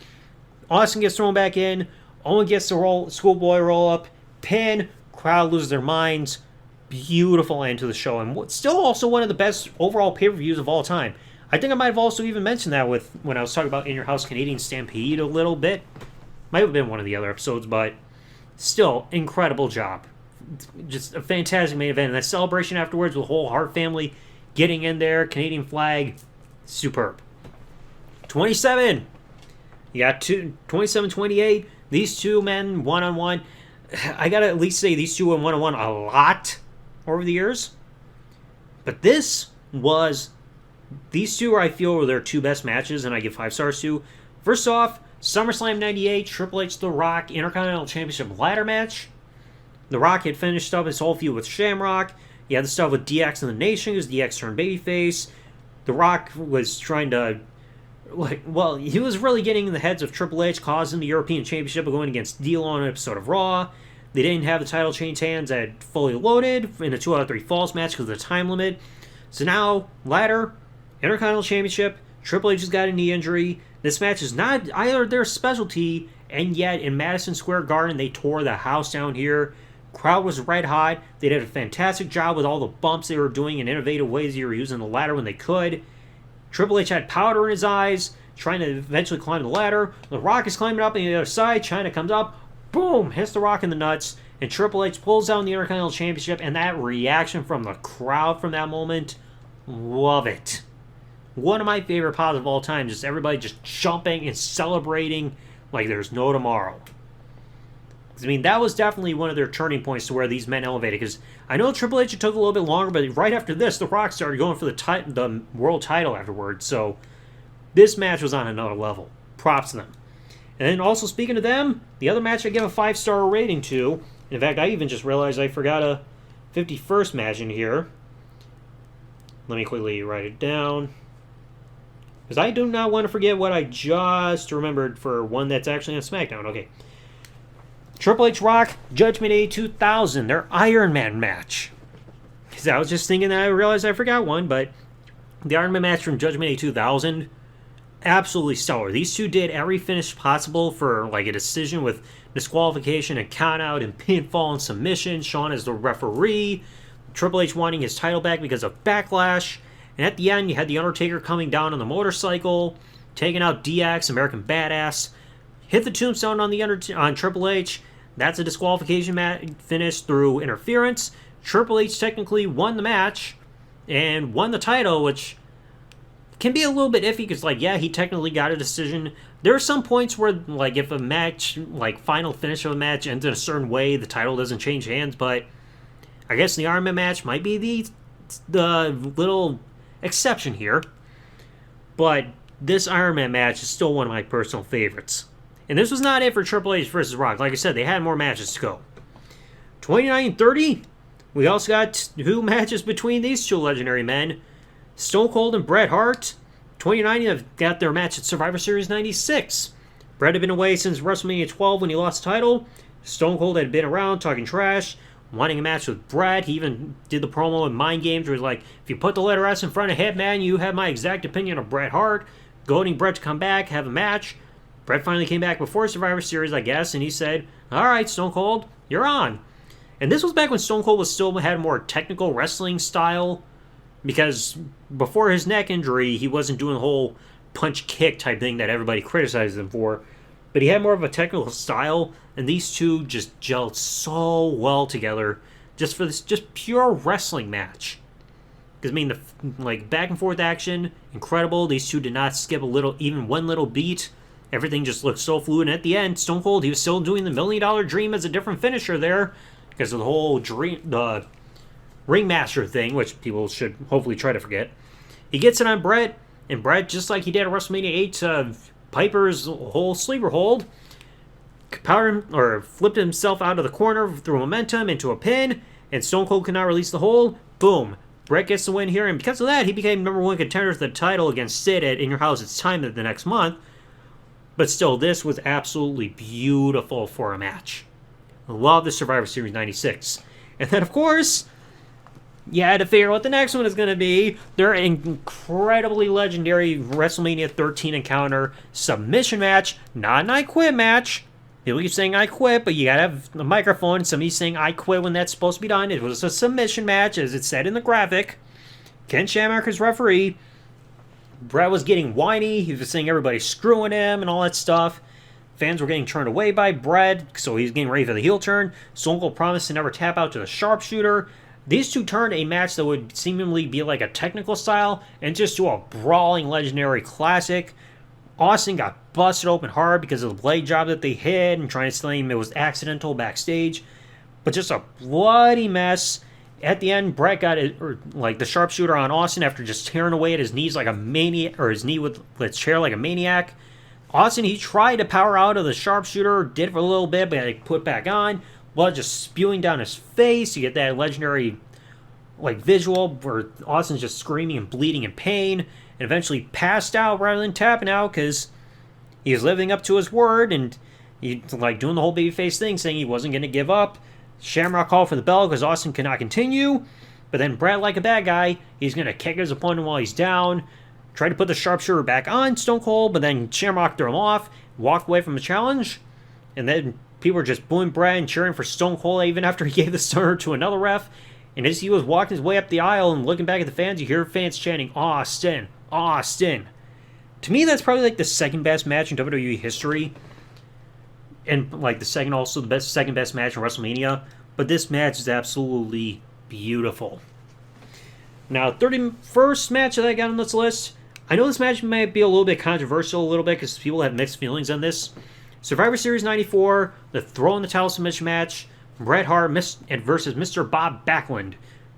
Speaker 1: Austin gets thrown back in. Owen gets the schoolboy roll-up. Pin. Crowd loses their minds. Beautiful end to the show, and still also one of the best overall pay-per-views of all time. I think I might have also even mentioned that when I was talking about In Your House Canadian Stampede a little bit. Might have been one of the other episodes, but still, incredible job. Just a fantastic main event, and that celebration afterwards with the whole Hart family getting in there, Canadian flag, superb. 27. You got 27-28. These two men one-on-one. I gotta at least say these two went one-on-one a lot over the years. But these two are, I feel, were their two best matches, and I give 5 stars to. First off, SummerSlam 98, Triple H The Rock Intercontinental Championship ladder match. The Rock had finished up his whole feud with Shamrock. You had the stuff with DX and the Nation, because DX turned babyface. The Rock was trying to, he was really getting in the heads of Triple H, causing the European Championship going against D'Lo on an episode of Raw. They didn't have the title change hands at fully loaded in a 2 out of 3 falls match because of the time limit. So now, ladder, Intercontinental Championship, Triple H has got a knee injury. This match is not either their specialty, and yet in Madison Square Garden, they tore the house down here. Crowd was red hot. They did a fantastic job with all the bumps they were doing and innovative ways they were using the ladder when they could. Triple H had powder in his eyes, trying to eventually climb the ladder. The Rock is climbing up on the other side. China comes up, boom, hits The Rock in the nuts, and Triple H pulls down the Intercontinental Championship. And that reaction from the crowd from that moment, love it. One of my favorite pops of all time, just everybody just jumping and celebrating like there's no tomorrow. I mean, that was definitely one of their turning points to where these men elevated. Because I know Triple H took a little bit longer, but right after this, The Rock started going for the world title afterwards. So this match was on another level. Props to them. And then also speaking of them, the other match I give a 5-star rating to. In fact, I even just realized I forgot a 51st match in here. Let me quickly write it down. Because I do not want to forget what I just remembered for one that's actually on SmackDown. Okay. Triple H Rock, Judgment Day 2000, their Iron Man match. Because I was just thinking that I realized I forgot one, but the Iron Man match from Judgment Day 2000, absolutely stellar. These two did every finish possible for like a decision with disqualification and countout and pinfall and submission. Shawn as the referee. Triple H wanting his title back because of Backlash. And at the end, you had The Undertaker coming down on the motorcycle, taking out DX, American Badass, hit the tombstone on Triple H. That's a disqualification finish through interference. Triple H technically won the match and won the title, which can be a little bit iffy because, like, yeah, he technically got a decision. There are some points where, like, if a match, like, final finish of a match ends in a certain way, the title doesn't change hands, but I guess the Iron Man match might be the little exception here, but this Iron Man match is still one of my personal favorites. And this was not it for Triple H versus Rock. Like I said, they had more matches to go. 29-30, we also got 2 matches between these two legendary men. Stone Cold and Bret Hart. 2090 have got their match at Survivor Series 96. Bret had been away since WrestleMania 12 when he lost the title. Stone Cold had been around talking trash, wanting a match with Bret. He even did the promo in Mind Games where he's like, if you put the letter S in front of Hitman, you have my exact opinion of Bret Hart. Goading Bret to come back, have a match. Bret finally came back before Survivor Series, I guess, and he said, alright, Stone Cold, you're on. And this was back when Stone Cold had a more technical wrestling style, because before his neck injury, he wasn't doing the whole punch-kick type thing that everybody criticized him for. But he had more of a technical style, and these two just gelled so well together just for this just pure wrestling match. Because, I mean, the like back and forth action, incredible. These two did not skip even one little beat. Everything just looked so fluid. And at the end, Stone Cold, he was still doing the $1 Million Dream as a different finisher there. Because of the whole the Ringmaster thing, which people should hopefully try to forget. He gets it on Bret, and Bret, just like he did at WrestleMania 8, Piper's whole sleeper hold, flipped himself out of the corner through momentum into a pin, and Stone Cold could not release the hold. Boom. Bret gets the win here, and because of that, he became #1 contender for the title against Sid at In Your House It's Time the next month. But still, this was absolutely beautiful for a match. I love the Survivor Series 96. And then, of course, you had to figure out what the next one is going to be. Their incredibly legendary WrestleMania 13 encounter submission match, not an I Quit match. People keep saying I quit, but you got to have a microphone. Somebody's saying I quit when that's supposed to be done. It was a submission match, as it said in the graphic. Ken Shamrocker's referee. Bret was getting whiny. He was saying everybody's screwing him and all that stuff. Fans were getting turned away by Bret, so he's getting ready for the heel turn. Stone Cold promised to never tap out to the sharpshooter. These two turned a match that would seemingly be like a technical style and just to a brawling legendary classic. Austin got busted open hard because of the blade job that they hit and trying to claim it was accidental backstage. But just a bloody mess. At the end, Bret got the sharpshooter on Austin after just tearing away at his knees like a maniac, or his knee with the chair like a maniac. Austin, he tried to power out of the sharpshooter, did it for a little bit, but he put back on. Blood just spewing down his face. You get that legendary visual where Austin's just screaming and bleeding in pain, and eventually passed out rather than tapping out because he was living up to his word and he doing the whole babyface thing, saying he wasn't going to give up. Shamrock called for the bell because Austin could not continue, but then Bret, like a bad guy, he's going to kick his opponent while he's down, tried to put the sharpshooter back on Stone Cold, but then Shamrock threw him off, walked away from the challenge, and then People were just booing Brett and cheering for Stone Cold even after he gave the stunner to another ref. And as he was walking his way up the aisle and looking back at the fans, you hear fans chanting, Austin, Austin. To me, that's probably like the second best match in WWE history. And like the second best match in WrestleMania. But this match is absolutely beautiful. Now, 31st match that I got on this list. I know this match might be a little bit controversial because people have mixed feelings on this. Survivor Series 94, the throw in the towel submission match, Bret Hart versus Mr. Bob Backlund.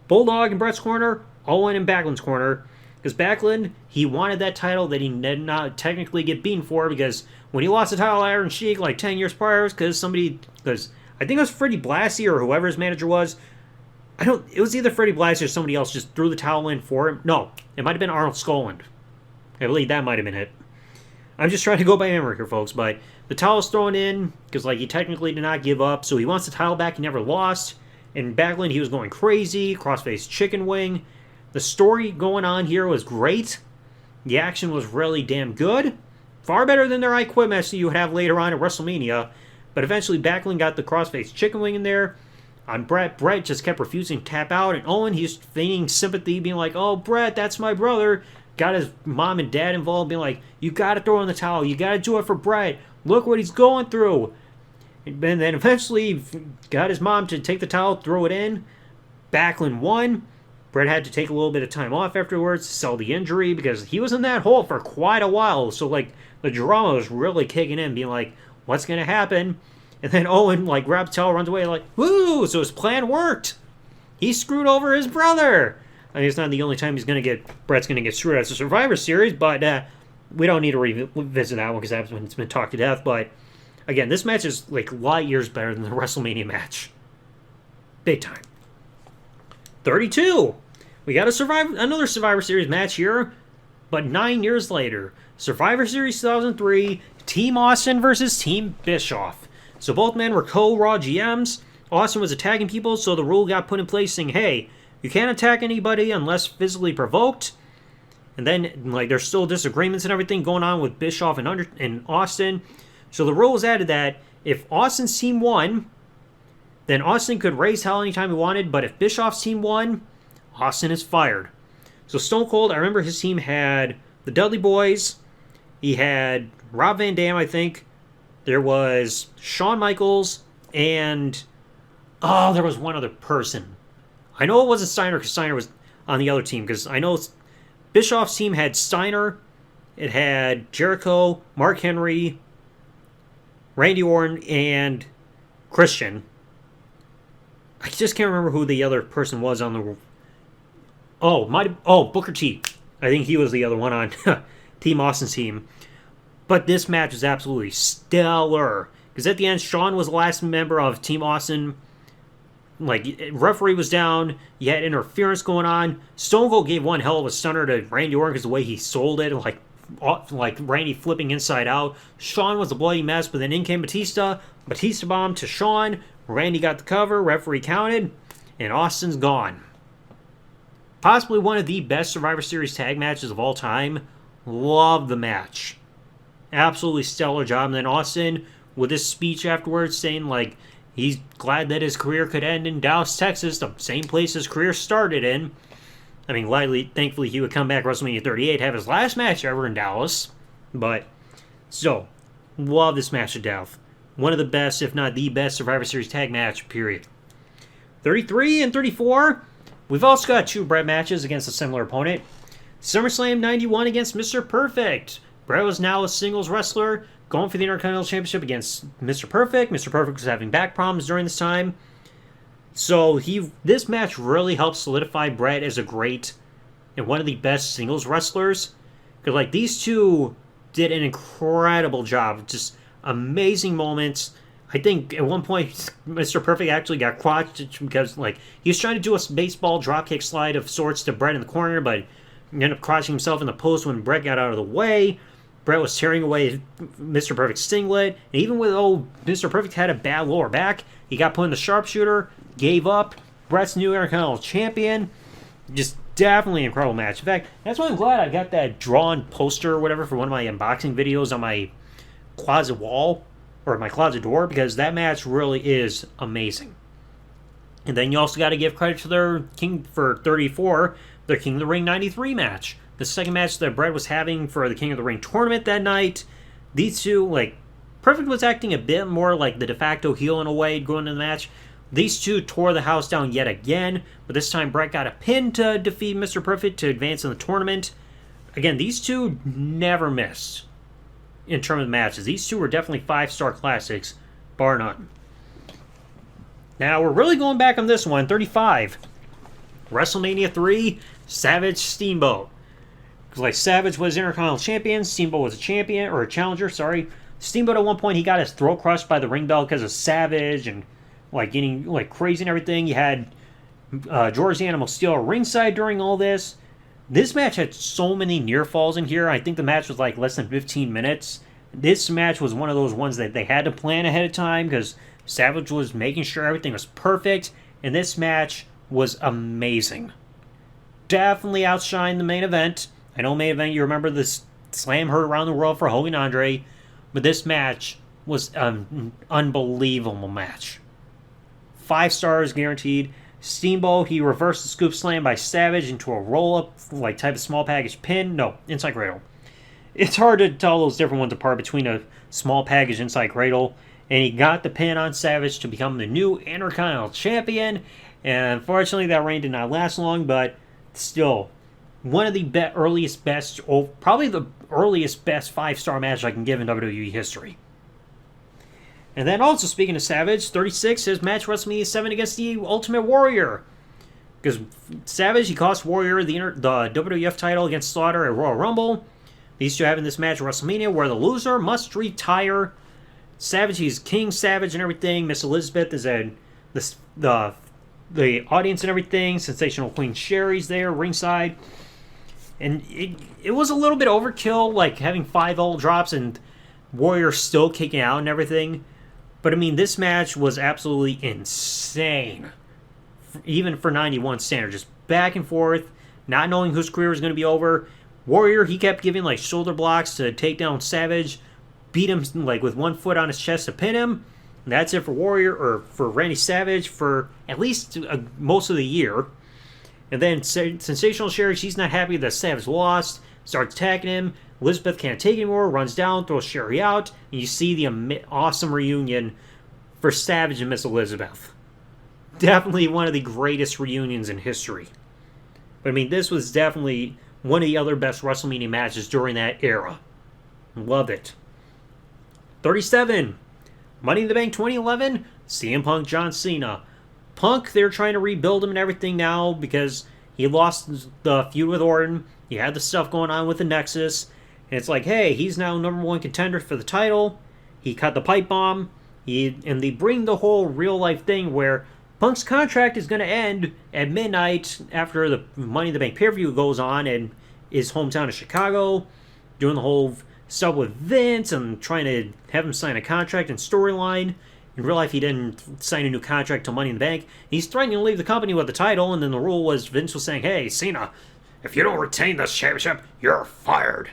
Speaker 1: Bulldog in Bret's corner, Owen in Backlund's corner. Because Backlund, he wanted that title that he did not technically get beaten for, because when he lost the title to Iron Sheik like 10 years prior, because I think it was Freddie Blassie or whoever his manager was. It was either Freddie Blassie or somebody else just threw the towel in for him. No, it might have been Arnold Skaaland. I believe that might have been it. I'm just trying to go by memory here, folks, but the towel was thrown in because he technically did not give up, so he wants the title back. He never lost. In Backlund, he was going crazy, crossface chicken wing. The story going on here was great. The action was really damn good. Far better than their I Quit match that you would have later on at WrestleMania. But eventually Backlund got the crossface chicken wing in there. On Bret just kept refusing to tap out. And Owen, he's feigning sympathy, being like, oh, Bret, that's my brother. Got his mom and dad involved, being like, you got to throw in the towel. You got to do it for Bret. Look what he's going through. And then eventually got his mom to take the towel, throw it in. Backlund won. Bret had to take a little bit of time off afterwards to sell the injury because he was in that hole for quite a while. So, the drama was really kicking in, being like, what's going to happen? And then Owen, grabs the towel, runs away, woo! So his plan worked. He screwed over his brother. I mean, it's not the only time Bret's going to get screwed as a Survivor Series, but we don't need to revisit that one because that's when it's been talked to death. But, again, this match is, light years better than the WrestleMania match. Big time. 32. We got another Survivor Series match here, but 9 years later. Survivor Series 2003, Team Austin versus Team Bischoff. So both men were co-Raw GMs. Austin was attacking people, so the rule got put in place saying, hey, you can't attack anybody unless physically provoked. And then, there's still disagreements and everything going on with Bischoff and Austin. So the rule was added that if Austin's team won, then Austin could raise hell anytime he wanted, but if Bischoff's team won, Austin is fired. So Stone Cold, I remember his team had the Dudley Boys. He had Rob Van Dam, I think. There was Shawn Michaels, and there was one other person. I know it wasn't Steiner because Steiner was on the other team, because I know Bischoff's team had Steiner, it had Jericho, Mark Henry, Randy Orton, and Christian. I just can't remember who the other person was on the... Booker T. I think he was the other one on Team Austin's team. But this match was absolutely stellar. Because at the end, Shawn was the last member of Team Austin. Referee was down. You had interference going on. Stone Cold gave one hell of a stunner to Randy Orton because the way he sold it, like Randy flipping inside out. Shawn was a bloody mess, but then in came Batista. Batista bombed to Shawn. Randy got the cover. Referee counted. And Austin's gone. Possibly one of the best Survivor Series tag matches of all time. Love the match. Absolutely stellar job. And then Austin, with his speech afterwards, saying, he's glad that his career could end in Dallas, Texas, the same place his career started in. I mean, thankfully, he would come back WrestleMania 38, have his last match ever in Dallas. But, love this match to death. One of the best, if not the best, Survivor Series tag match, period. 33 and 34, we've also got two Bret matches against a similar opponent. SummerSlam 91 against Mr. Perfect. Bret was now a singles wrestler, going for the Intercontinental Championship against Mr. Perfect. Mr. Perfect was having back problems during this time. So this match really helped solidify Bret as a great and one of the best singles wrestlers. Because these two did an incredible job. Just amazing moments. I think at one point Mr. Perfect actually got crotched because he was trying to do a baseball dropkick slide of sorts to Bret in the corner, but he ended up crotching himself in the post when Bret got out of the way. Bret was tearing away Mr. Perfect's singlet. And even with Mr. Perfect had a bad lower back, he got put in the sharpshooter, gave up. Bret's new Intercontinental Champion. Just definitely an incredible match. In fact, that's why I'm glad I got that drawn poster or whatever for one of my unboxing videos on my closet wall or my closet door, because that match really is amazing. And then you also got to give credit to their King for 34, their King of the Ring 93 match. The second match that Bret was having for the King of the Ring tournament that night. These two, like, Perfect was acting a bit more like the de facto heel in a way going into the match. These two tore the house down yet again, but this time Bret got a pin to defeat Mr. Perfect to advance in the tournament. Again, these two never missed in terms of matches. These two were definitely 5-star classics, bar none. Now, we're really going back on this one, 35. WrestleMania 3, Savage Steamboat. Because, like, Savage was Intercontinental Champion, Steamboat was a champion, or a challenger, sorry. Steamboat at one point, he got his throat crushed by the ring bell because of Savage and, like, getting, like, crazy and everything. You had George the Animal Steel ringside during all this. This match had so many near falls in here. I think the match was, like, less than 15 minutes. This match was one of those ones that they had to plan ahead of time because Savage was making sure everything was perfect, and this match was amazing. Definitely outshined the main event. I know main event, you remember this slam heard around the world for Hogan Andre, but this match was an unbelievable match. 5 stars guaranteed. Steamboat, he reversed the scoop slam by Savage into a roll-up, like type of small package pin. No, inside cradle. It's hard to tell those different ones apart between a small package inside cradle. And he got the pin on Savage to become the new Intercontinental Champion. And unfortunately, that reign did not last long, but still, one of the probably the earliest best 5-star match I can give in WWE history. And then also, speaking of Savage, 36, his match WrestleMania 7 against the Ultimate Warrior. Because Savage, he cost Warrior the WWF title against Slaughter at Royal Rumble. These two having this match at WrestleMania where the loser must retire. Savage, he's King Savage and everything. Miss Elizabeth is the audience and everything. Sensational Queen Sherry's there, ringside. And it was a little bit overkill, like having 5 all drops and Warrior still kicking out and everything. But I mean, this match was absolutely insane. Even for 91 standard. Just back and forth, not knowing whose career was going to be over. Warrior, he kept giving like shoulder blocks to take down Savage. Beat him like with one foot on his chest to pin him. And that's it for Warrior, or for Randy Savage for at least most of the year. And then Sensational Sherry, she's not happy that Savage lost. Starts attacking him. Elizabeth can't take anymore, runs down, throws Sherry out. And you see the awesome reunion for Savage and Miss Elizabeth. Definitely one of the greatest reunions in history. But I mean, this was definitely one of the other best WrestleMania matches during that era. Loved it. 37. Money in the Bank 2011. CM Punk, John Cena. Punk, they're trying to rebuild him and everything now because he lost the feud with Orton. He had the stuff going on with the Nexus. And it's like, hey, he's now #1 contender for the title. He cut the pipe bomb. And they bring the whole real-life thing where Punk's contract is going to end at midnight after the Money in the Bank pay-per-view goes on in his hometown of Chicago, doing the whole stuff with Vince and trying to have him sign a contract and storyline. In real life, he didn't sign a new contract till Money in the Bank. He's threatening to leave the company with the title, and then the rule was Vince was saying, hey, Cena, if you don't retain this championship, you're fired.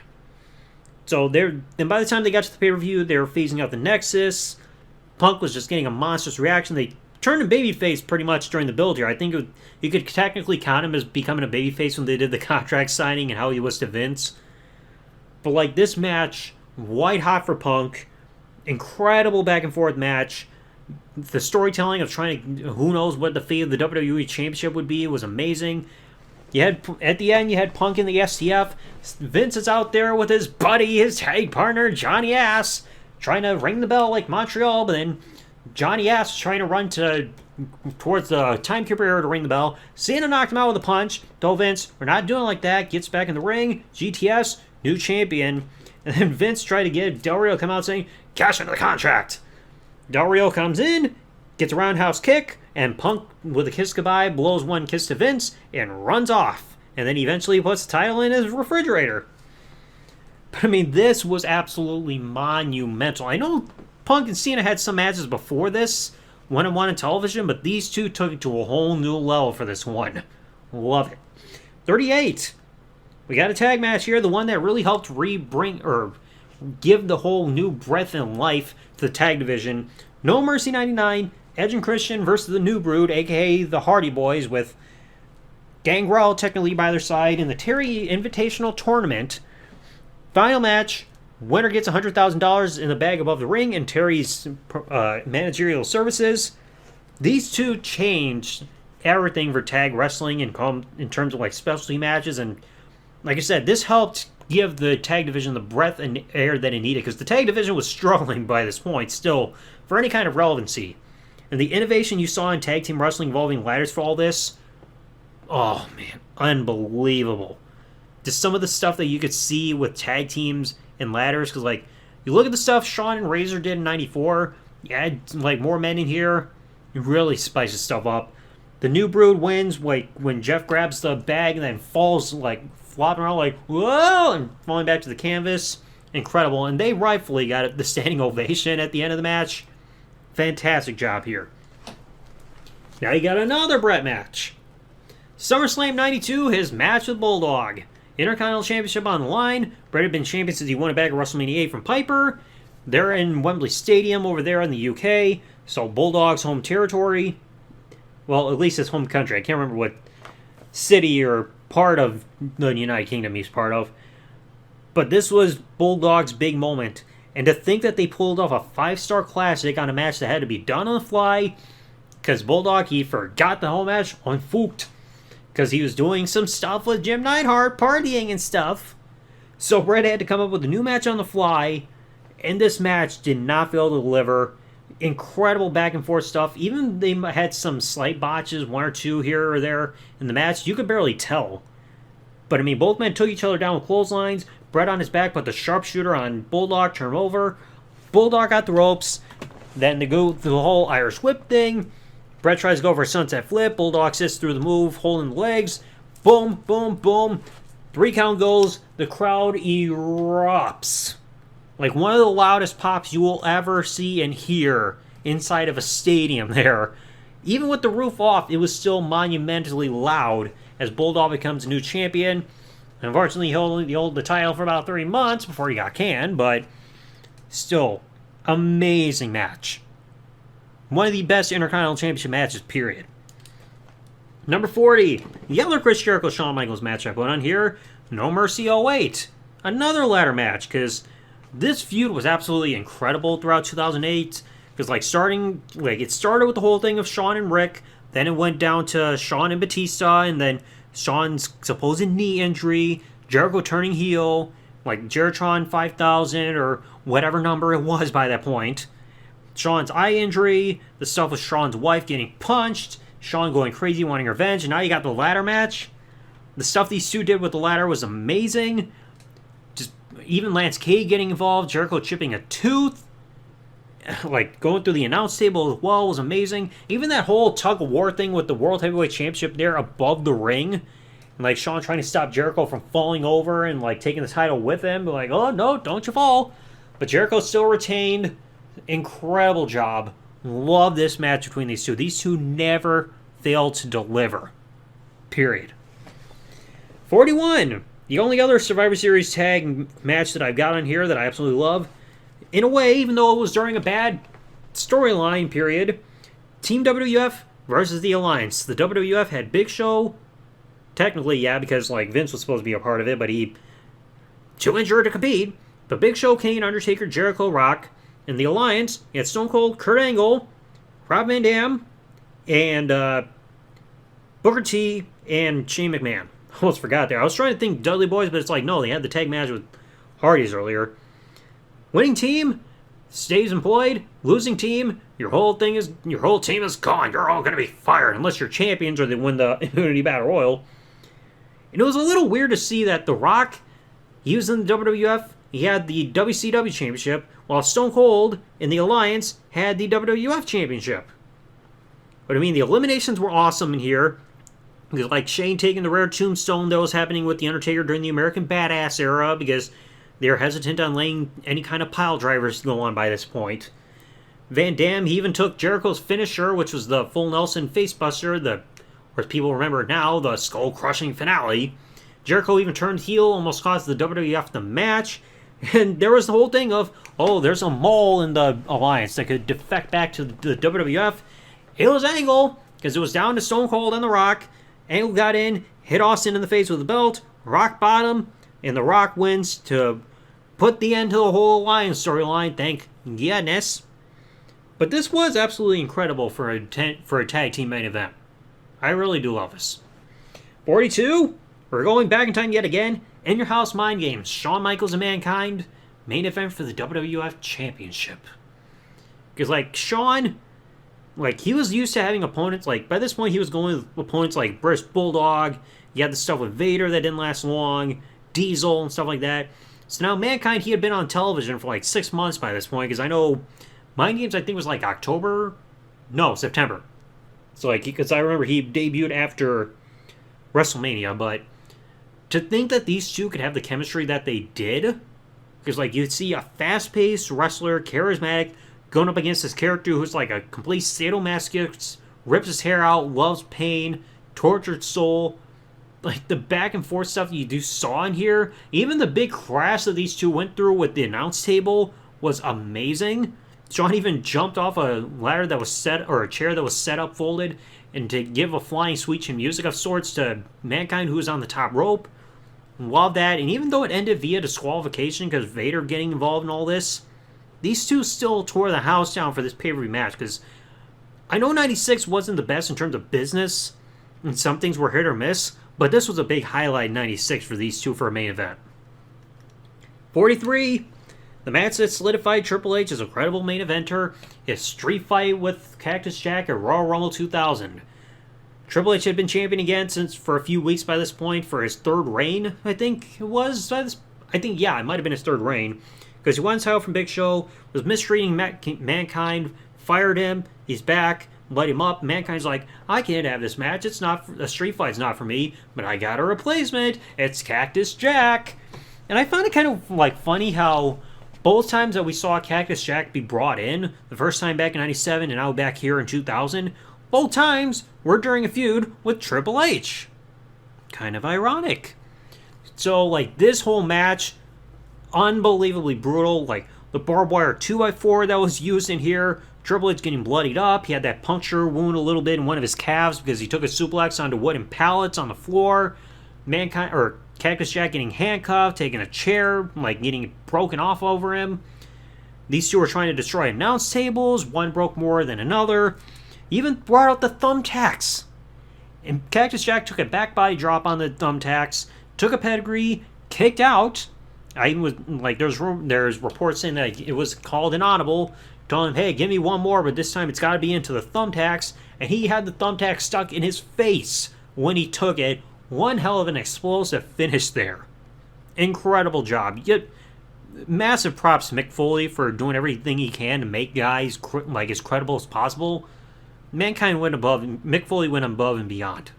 Speaker 1: So then by the time they got to the pay-per-view, they were phasing out the Nexus. Punk was just getting a monstrous reaction. They turned him babyface pretty much during the build here. I think you could technically count him as becoming a babyface when they did the contract signing and how he was to Vince. But like this match, white hot for Punk, incredible back and forth match. The storytelling of trying to, who knows what the fate of the WWE Championship would be, was amazing. You had at the end, you had Punk in the STF. Vince is out there with his buddy, his tag partner Johnny Ass, trying to ring the bell like Montreal, but then Johnny Ass is trying to run towards the timekeeper area to ring the bell. Cena knocked him out with a punch. Told Vince, we're not doing it like that. Gets back in the ring. GTS, new champion. And then Vince tried to get Del Rio to come out saying, cash into the contract. Del Rio comes in, gets a roundhouse kick, and Punk, with a kiss goodbye, blows one kiss to Vince and runs off. And then eventually puts the title in his refrigerator. But I mean, this was absolutely monumental. I know Punk and Cena had some matches before this, one-on-one on television, but these two took it to a whole new level for this one. Love it. 38. We got a tag match here, the one that really helped give the whole new breath and life to the tag division. No Mercy 99, Edge and Christian versus the New Brood, aka the Hardy Boys, with Gangrel technically by their side in the Terry Invitational Tournament. Final match, winner gets $100,000 in the bag above the ring and Terry's managerial services. These two changed everything for tag wrestling in terms of like specialty matches, and like I said, this helped give the tag division the breath and air that it needed, because the tag division was struggling by this point still for any kind of relevancy. And the innovation you saw in tag team wrestling involving ladders for all this, oh man, unbelievable. Just some of the stuff that you could see with tag teams and ladders, because like you look at the stuff Shawn and Razor did in '94, you add like more men in here, it really spices stuff up. The New Brood wins like when Jeff grabs the bag and then falls like flopping around like whoa and falling back to the canvas. Incredible. And they rightfully got the standing ovation at the end of the match. Fantastic job here. Now you got another Brett match. SummerSlam 92, his match with Bulldog. Intercontinental Championship on the line. Brett had been champion since he won it back at WrestleMania 8 from Piper. They're in Wembley Stadium over there in the UK. So Bulldog's home territory. Well, at least his home country. I can't remember what city or part of the United Kingdom he's part of. But this was Bulldog's big moment. And to think that they pulled off a 5-star classic on a match that had to be done on the fly, because Bulldog, he forgot the whole match on Fooked, because he was doing some stuff with Jim Neidhart, partying and stuff. So Brett had to come up with a new match on the fly, and this match did not fail to deliver. Incredible back and forth stuff. Even they had some slight botches, one or two here or there in the match. You could barely tell. But I mean, both men took each other down with clotheslines. Brett on his back, but the sharpshooter on Bulldog turned over. Bulldog got the ropes. Then they go through the whole Irish whip thing. Brett tries to go for a sunset flip. Bulldog sits through the move, holding the legs. Boom, boom, boom. 3 count goes. The crowd erupts. Like one of the loudest pops you will ever see and hear inside of a stadium there. Even with the roof off, it was still monumentally loud as Bulldog becomes a new champion. Unfortunately, he held the title for about 3 months before he got canned, but still, amazing match. One of the best Intercontinental Championship matches, period. Number 40, the other Chris Jericho-Shawn Michaels match I put on here, No Mercy 08. Another ladder match, because this feud was absolutely incredible throughout 2008. Because it started with the whole thing of Shawn and Rick, then it went down to Shawn and Batista, and then Shawn's supposed knee injury, Jericho turning heel, like Jeritron 5000 or whatever number it was by that point. Shawn's eye injury, the stuff with Shawn's wife getting punched, Shawn going crazy wanting revenge, and now you got the ladder match. The stuff these two did with the ladder was amazing. Just even Lance Cade getting involved, Jericho chipping a tooth, like going through the announce table as well was amazing. Even that whole tug of war thing with the World Heavyweight Championship there above the ring, and like Shawn trying to stop Jericho from falling over and like taking the title with him, but like, oh no, don't you fall. But Jericho still retained. Incredible job. Love this match between these two. These two never failed to deliver. Period. 41. The only other Survivor Series tag match that I've got on here that I absolutely love. In a way, even though it was during a bad storyline period, Team WWF versus the Alliance. The WWF had Big Show. Technically, yeah, because like Vince was supposed to be a part of it, but he too injured to compete. But Big Show, Kane, Undertaker, Jericho, Rock. In the Alliance, you had Stone Cold, Kurt Angle, Rob Van Dam, and Booker T, and Shane McMahon. Almost forgot there. I was trying to think Dudley Boys, but it's like, no, they had the tag match with Hardys earlier. Winning team stays employed. Losing team, your whole team is gone. You're all going to be fired unless you're champions or they win the Immunity Battle Royal. And it was a little weird to see that The Rock, he was in the WWF, he had the WCW Championship, while Stone Cold in the Alliance had the WWF Championship. But I mean, the eliminations were awesome in here. Because like Shane taking the rare tombstone that was happening with The Undertaker during the American Badass era, because they were hesitant on letting any kind of pile drivers go on by this point. Van Dam, he even took Jericho's finisher, which was the Full Nelson Facebuster, or as people remember it now, the skull-crushing finale. Jericho even turned heel, almost cost the WWF the match. And there was the whole thing of, oh, there's a mole in the alliance that could defect back to the WWF. It was Angle, because it was down to Stone Cold and The Rock. Angle got in, hit Austin in the face with the belt, Rock bottom, and The Rock wins to put the end to the whole alliance storyline. Thank goodness. But this was absolutely incredible for a tag team main event. I really do love this. 42, we're going back in time yet again. In Your House Mind Games, Shawn Michaels and Mankind, main event for the WWF Championship. Because, like, Shawn, like, he was used to having opponents, like, by this point he was going with opponents like British Bulldog, you had the stuff with Vader that didn't last long, Diesel and stuff like that. So now Mankind, he had been on television for like 6 months by this point, because I know Mind Games, I think, was like September. So, like, because I remember he debuted after WrestleMania, but to think that these two could have the chemistry that they did, because, like, you'd see a fast-paced wrestler, charismatic, going up against this character who's like a complete sadomasochist, rips his hair out, loves pain, tortured soul. Like, the back and forth stuff you saw in here, even the big crash that these two went through with the announce table was amazing. Shawn even jumped off a ladder that was set, or a chair that was set up, folded, and to give a flying sweet chin music of sorts to Mankind, who was on the top rope. Love that. And even though it ended via disqualification because Vader getting involved in all this, these two still tore the house down for this pay-per-view match, because I know 96 wasn't the best in terms of business, and some things were hit or miss, but this was a big highlight in 96 for these two for a main event. 43, the match that solidified Triple H as a credible main eventer, his street fight with Cactus Jack at Royal Rumble 2000. Triple H had been champion again for a few weeks by this point for his third reign, I think it was. It might have been his third reign. Because he won his title from Big Show, was mistreating Mankind, fired him, he's back, light him up. Mankind's like, I can't have this match, it's not, a street fight's not for me, but I got a replacement, it's Cactus Jack. And I found it kind of, like, funny how both times that we saw Cactus Jack be brought in, the first time back in 97 and now back here in 2000, both times were during a feud with Triple H. Kind of ironic. So, like, this whole match, unbelievably brutal. Like, the barbed wire 2x4 that was used in here, Triple H getting bloodied up. He had that puncture wound a little bit in one of his calves because he took a suplex onto wooden pallets on the floor. Cactus Jack getting handcuffed, taking a chair, like, getting broken off over him. These two were trying to destroy announce tables. One broke more than another. Even brought out the thumbtacks. And Cactus Jack took a back body drop on the thumbtacks, took a pedigree, kicked out. I even was like, there's reports saying that it was called inaudible, telling him, hey, give me one more, but this time it's got to be into the thumbtacks. And he had the thumbtack stuck in his face when he took it. One hell of an explosive finish there. Incredible job. Massive props to Mick Foley for doing everything he can to make guys like as credible as possible. Mick Foley went above and beyond.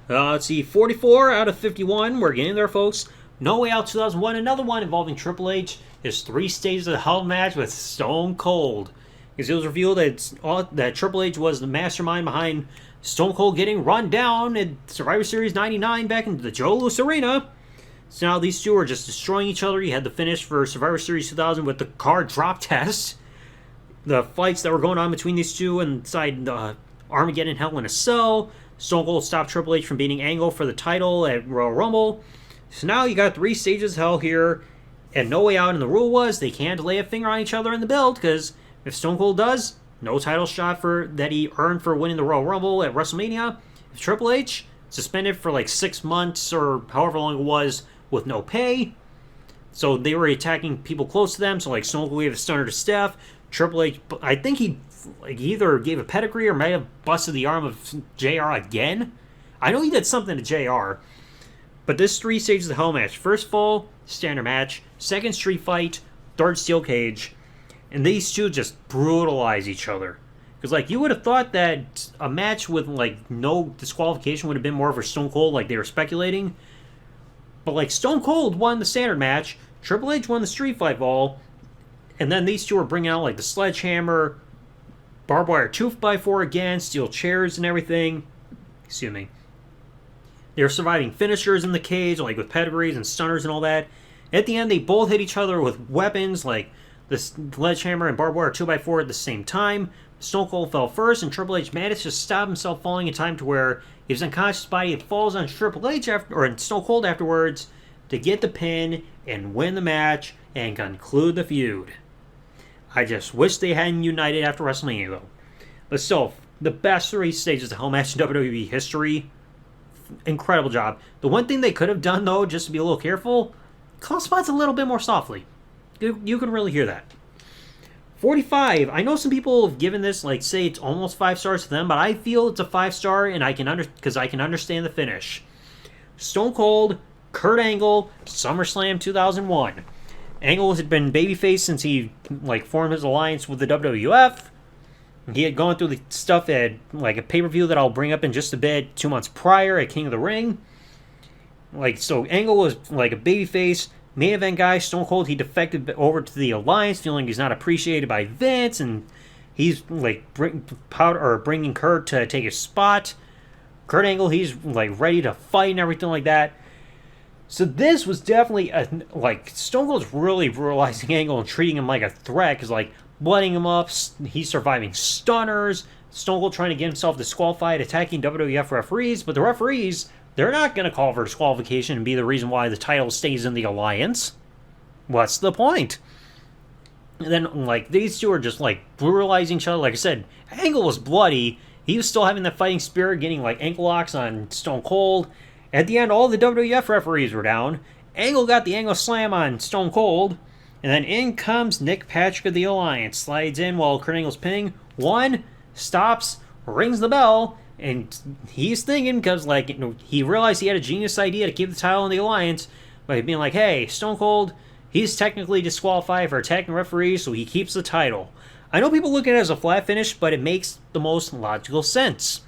Speaker 1: Let's see, 44 out of 51. We're getting there, folks. No Way Out 2001, another one involving Triple H. His 3 stages of the Hell match with Stone Cold. Because it was revealed that Triple H was the mastermind behind Stone Cold getting run down at Survivor Series 99 back in the Joe Louis Arena. So now these two are just destroying each other. You had the finish for Survivor Series 2000 with the car drop test. The fights that were going on between these two inside the Armageddon Hell in a Cell. Stone Cold stopped Triple H from beating Angle for the title at Royal Rumble. So now you got 3 stages of Hell here, and No Way Out. And the rule was they can't lay a finger on each other in the build, because if Stone Cold does, no title shot that he earned for winning the Royal Rumble at WrestleMania. If Triple H, suspended for like 6 months or however long it was with no pay. So they were attacking people close to them. So like Stone Cold gave a stunner to Steph. Triple H, I think he either gave a pedigree or may have busted the arm of JR again. I know he did something to JR. But this 3 stages of Hell match. First fall, standard match. Second street fight. Third steel cage. And these two just brutalize each other. Because, like, you would have thought that a match with, like, no disqualification would have been more for Stone Cold, like they were speculating. But, like, Stone Cold won the standard match. Triple H won the street fight ball. And then these two are bringing out, like, the sledgehammer, barbed wire 2x4 again, steel chairs and everything. Excuse me. They're surviving finishers in the cage, like with pedigrees and stunners and all that. At the end, they both hit each other with weapons like the sledgehammer and barbed wire 2x4 at the same time. Stone Cold fell first, and Triple H managed to stop himself falling in time to where he was unconscious body. It falls on Triple H or Stone Cold afterwards to get the pin and win the match and conclude the feud. I just wish they hadn't united after WrestleMania, though. But still, the best 3 stages of Hell Match in WWE history. Incredible job. The one thing they could have done, though, just to be a little careful, call spots a little bit more softly. You can really hear that. 45. I know some people have given this, like, say it's almost 5 stars to them, but I feel it's a 5-star, and because I can understand the finish. Stone Cold, Kurt Angle, SummerSlam 2001. Angle had been babyface since he formed his alliance with the WWF. He had gone through the stuff at a pay-per-view that I'll bring up in just a bit 2 months prior at King of the Ring. So Angle was a babyface, main event guy. Stone Cold, he defected over to the alliance, feeling he's not appreciated by Vince, and he's bringing Kurt to take his spot. Kurt Angle, he's ready to fight and everything like that. So this was definitely Stone Cold's really brutalizing Angle and treating him like a threat, because blooding him up, he's surviving stunners. Stone Cold trying to get himself disqualified, attacking WWF referees, but the referees, they're not going to call for disqualification and be the reason why the title stays in the alliance. What's the point? And then these two are just brutalizing each other. Like I said, Angle was bloody. He was still having that fighting spirit, getting ankle locks on Stone Cold. At the end, all the WWF referees were down. Angle got the angle slam on Stone Cold. And then in comes Nick Patrick of the Alliance. Slides in while Kurt Angle's pinning. 1, stops, rings the bell. And he's thinking, because he realized he had a genius idea to keep the title in the Alliance. By being hey, Stone Cold, he's technically disqualified for attacking referees, so he keeps the title. I know people look at it as a flat finish, but it makes the most logical sense.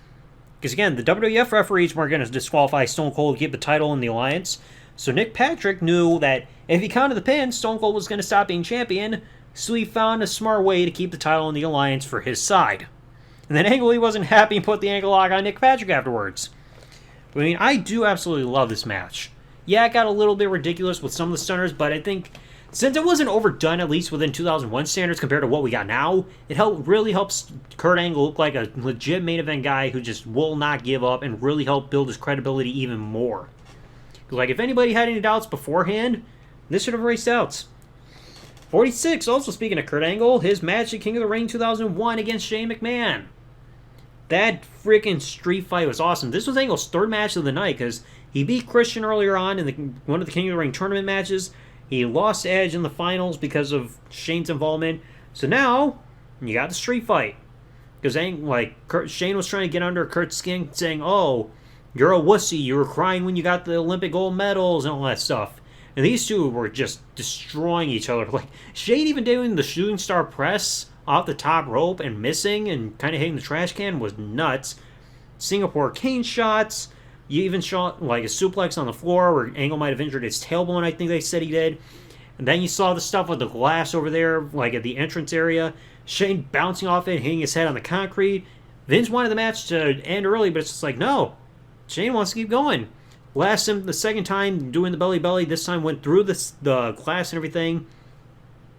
Speaker 1: Because again, the WWF referees weren't going to disqualify Stone Cold to keep the title in the Alliance. So Nick Patrick knew that if he counted the pin, Stone Cold was going to stop being champion. So he found a smart way to keep the title in the Alliance for his side. And then Angle, he wasn't happy and put the ankle lock on Nick Patrick afterwards. But, I do absolutely love this match. Yeah, it got a little bit ridiculous with some of the stunners, but I think since it wasn't overdone, at least within 2001 standards compared to what we got now, it really helps Kurt Angle look like a legit main event guy who just will not give up and really help build his credibility even more. Because, if anybody had any doubts beforehand, this should have erased doubts. 46, also speaking of Kurt Angle, his match at King of the Ring 2001 against Shane McMahon. That freaking street fight was awesome. This was Angle's 3rd match of the night, because he beat Christian earlier on in one of the King of the Ring tournament matches. He lost Edge in the finals because of Shane's involvement. So now, you got the street fight. Because Shane was trying to get under Kurt's skin, saying, oh, you're a wussy, you were crying when you got the Olympic gold medals and all that stuff. And these two were just destroying each other. Shane even doing the shooting star press off the top rope and missing and kind of hitting the trash can was nuts. Singapore cane shots. You even shot a suplex on the floor where Angle might have injured his tailbone, I think they said he did. And then you saw the stuff with the glass over there, at the entrance area. Shane bouncing off it, hitting his head on the concrete. Vince wanted the match to end early, but it's just no. Shane wants to keep going. Last time, the second time, doing the belly, this time went through the glass and everything.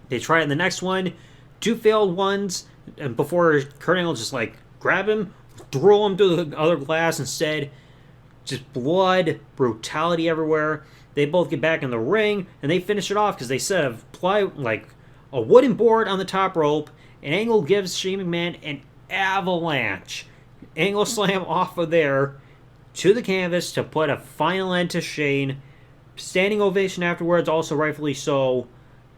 Speaker 1: They tried it in the next one. 2 failed ones, and before Kurt Angle just grab him, throw him through the other glass instead. Just blood, brutality everywhere. They both get back in the ring, and they finish it off because they set a wooden board on the top rope, and Angle gives Shane McMahon an avalanche. Angle slam off of there to the canvas to put a final end to Shane. Standing ovation afterwards, also rightfully so.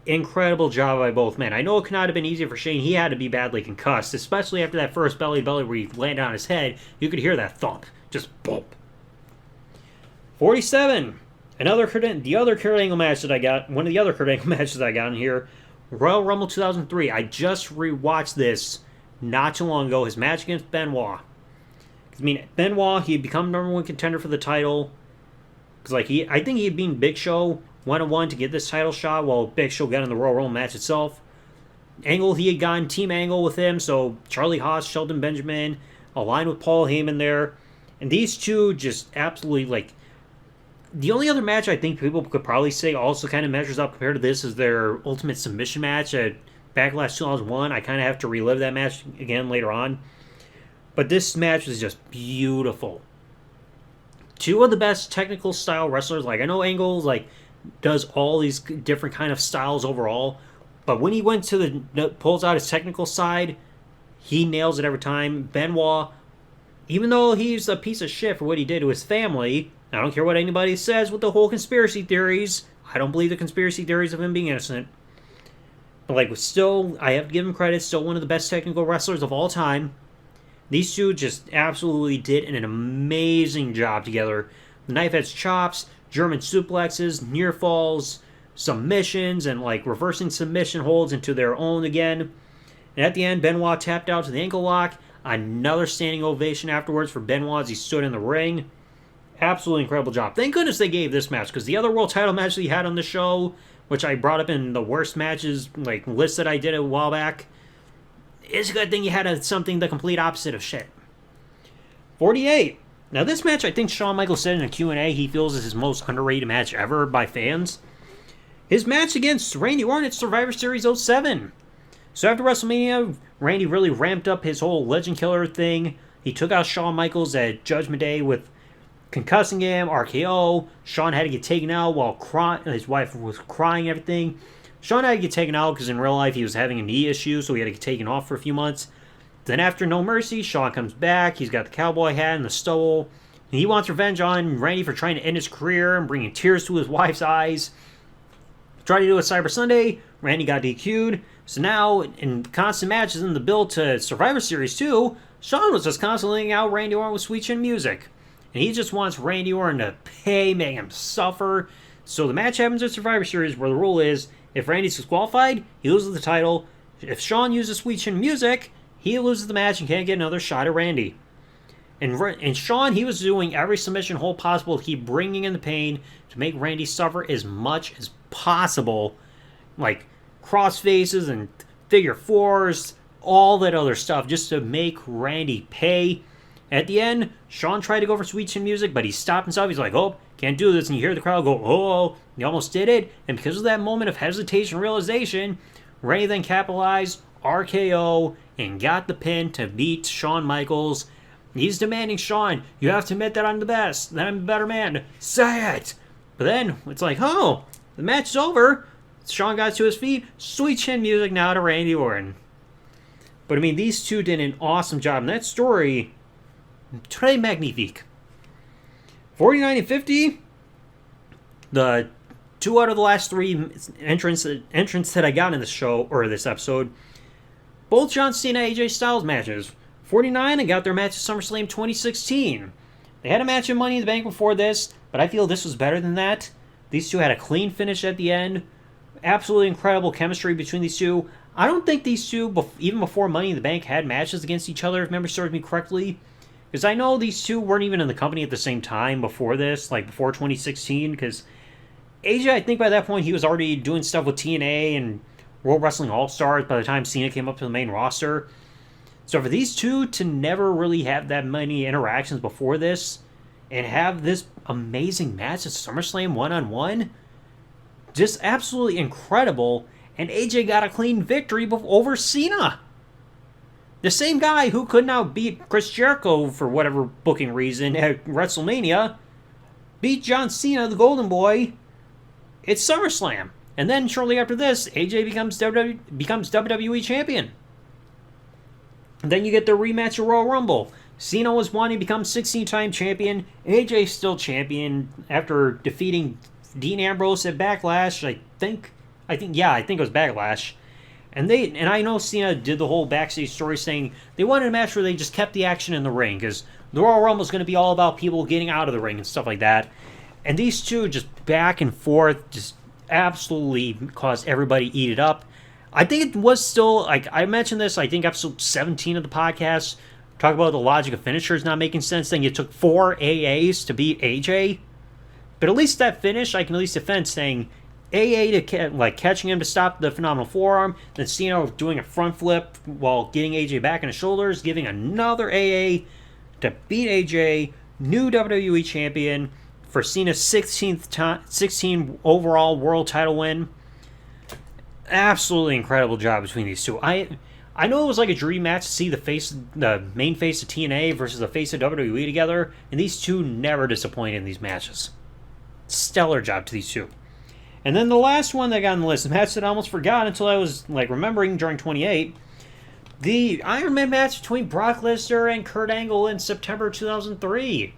Speaker 1: Incredible job by both men. I know it could not have been easy for Shane. He had to be badly concussed, especially after that first belly where he landed on his head. You could hear that thump. Just bump. 47. The other Kurt Angle match that I got, one of the other Kurt Angle matches I got in here, Royal Rumble 2003. I just rewatched this not too long ago. His match against Benoit. Benoit, he had become #1 contender for the title. Because I think he had beaten Big Show 1-1 to get this title shot, while Big Show got in the Royal Rumble match itself. Angle, he had gone Team Angle with him, so Charlie Haas, Shelton Benjamin, aligned with Paul Heyman there. And these two just absolutely, The only other match I think people could probably say also kind of measures up compared to this is their Ultimate Submission match at Backlash 2001. I kind of have to relive that match again later on. But this match was just beautiful. Two of the best technical style wrestlers. Like, I know Angle like does all these different kind of styles overall, but when he went to pulls out his technical side, he nails it every time. Benoit, even though he's a piece of shit for what he did to his family, I don't care what anybody says with the whole conspiracy theories. I don't believe the conspiracy theories of him being innocent. But like, still, I have to give him credit. Still one of the best technical wrestlers of all time. These two just absolutely did an amazing job together. The knife edge chops, German suplexes, near falls, submissions, and like reversing submission holds into their own again. And at the end, Benoit tapped out to the ankle lock. Another standing ovation afterwards for Benoit as he stood in the ring. Absolutely incredible job. Thank goodness they gave this match, because the other world title match that he had on the show, which I brought up in the worst matches like list that I did a while back, it's a good thing you had something the complete opposite of shit. 48. Now this match, I think Shawn Michaels said in a Q&A he feels is his most underrated match ever by fans. His match against Randy Orton at Survivor Series 07. So after WrestleMania, Randy really ramped up his whole Legend Killer thing. He took out Shawn Michaels at Judgment Day with concussing him, RKO. Shawn had to get taken out while his wife was crying and everything. Shawn had to get taken out because in real life he was having a knee issue, so he had to get taken off for a few months. Then after No Mercy, Shawn comes back. He's got the cowboy hat and the stole. And he wants revenge on Randy for trying to end his career and bringing tears to his wife's eyes. Tried to do it Cyber Sunday. Randy got DQ'd. So now, in constant matches in the build to Survivor Series 2, Shawn was just constantly out Randy Orton with Sweet Chin Music. And he just wants Randy Orton to pay, make him suffer. So the match happens at Survivor Series where the rule is, if Randy's disqualified, he loses the title. If Shawn uses Sweet Chin Music, he loses the match and can't get another shot at Randy. And Shawn, he was doing every submission hold possible to keep bringing in the pain to make Randy suffer as much as possible. Like cross faces and figure fours, all that other stuff, just to make Randy pay. At the end, Shawn tried to go for Sweet Chin Music, but he stopped himself. He's like, oh, can't do this. And you hear the crowd go, oh, he almost did it. And because of that moment of hesitation and realization, Randy then capitalized, RKO, and got the pin to beat Shawn Michaels. He's demanding, Shawn, you have to admit that I'm the best, that I'm the better man. Say it! But then, it's like, oh, the match is over. Shawn got to his feet. Sweet Chin Music now to Randy Orton. But I mean, these two did an awesome job. And that story, très magnifique. 49 and 50, the two out of the last three entrants that I got in this show, or this episode, both John Cena AJ Styles matches. 49, I got their match at SummerSlam 2016. They had a match in Money in the Bank before this, but I feel this was better than that. These two had a clean finish at the end. Absolutely incredible chemistry between these two. I don't think these two, even before Money in the Bank, had matches against each other, if memory serves me correctly. Because I know these two weren't even in the company at the same time before this, like before 2016, because AJ, I think by that point, he was already doing stuff with TNA and World Wrestling All-Stars by the time Cena came up to the main roster. So for these two to never really have that many interactions before this and have this amazing match at SummerSlam one-on-one, just absolutely incredible. And AJ got a clean victory over Cena. The same guy who could now beat Chris Jericho for whatever booking reason at WrestleMania beat John Cena, the Golden Boy, at SummerSlam. And then shortly after this, AJ becomes WWE Champion. And then you get the rematch of Royal Rumble. Cena was wanting to become 16-time champion. AJ still champion after defeating Dean Ambrose at Backlash. I think it was Backlash. And I know Cena did the whole backstage story saying they wanted a match where they just kept the action in the ring, because the Royal Rumble is going to be all about people getting out of the ring and stuff like that. And these two just back and forth just absolutely caused everybody to eat it up. I think it was still, like I mentioned this, I think episode 17 of the podcast, talk about the logic of finishers not making sense, saying it took 4 AAs to beat AJ. But at least that finish, I can at least defend saying AA to catching him to stop the phenomenal forearm, then Cena doing a front flip while getting AJ back on his shoulders, giving another AA to beat AJ, new WWE champion, for Cena's 16 overall world title win. Absolutely incredible job between these two. I know it was like a dream match to see the main face of TNA versus the face of WWE together, and these two never disappointed in these matches. Stellar job to these two. And then the last one that got on the list, the match that I almost forgot until I was like remembering during 28, the Iron Man match between Brock Lesnar and Kurt Angle in September 2003.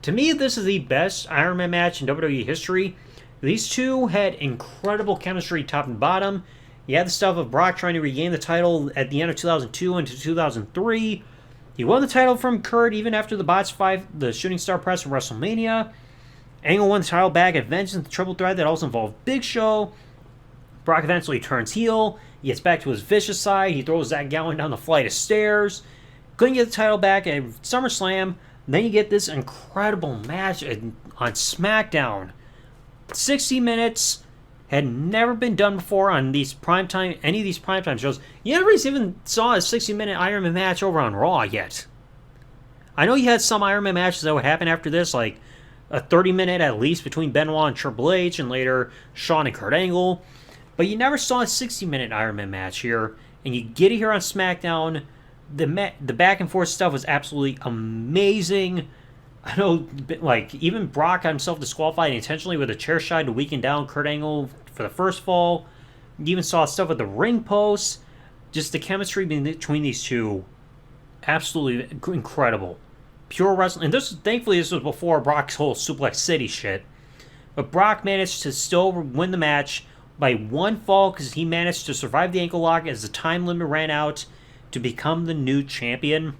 Speaker 1: To me, this is the best Iron Man match in WWE history. These two had incredible chemistry top and bottom. You had the stuff of Brock trying to regain the title at the end of 2002 into 2003. He won the title from Kurt even after the botched the Shooting Star Press from WrestleMania. Angle won the title back at Vengeance, the triple threat that also involved Big Show. Brock eventually turns heel. He gets back to his vicious side. He throws Zach Gallen down the flight of stairs. Couldn't get the title back at SummerSlam. Then you get this incredible match on SmackDown. 60 minutes. Had never been done before on any of these primetime shows. You never even saw a 60-minute Iron Man match over on Raw yet. I know you had some Iron Man matches that would happen after this, like a 30-minute at least between Benoit and Triple H, and later Shawn and Kurt Angle. But you never saw a 60-minute Iron Man match here, and you get it here on SmackDown. The back and forth stuff was absolutely amazing. I know, like, even Brock got himself disqualified intentionally with a chair shot to weaken down Kurt Angle for the first fall. You even saw stuff with the ring posts. Just the chemistry between these two, absolutely incredible. Pure wrestling. And thankfully, this was before Brock's whole Suplex City shit. But Brock managed to still win the match by one fall because he managed to survive the ankle lock as the time limit ran out to become the new champion.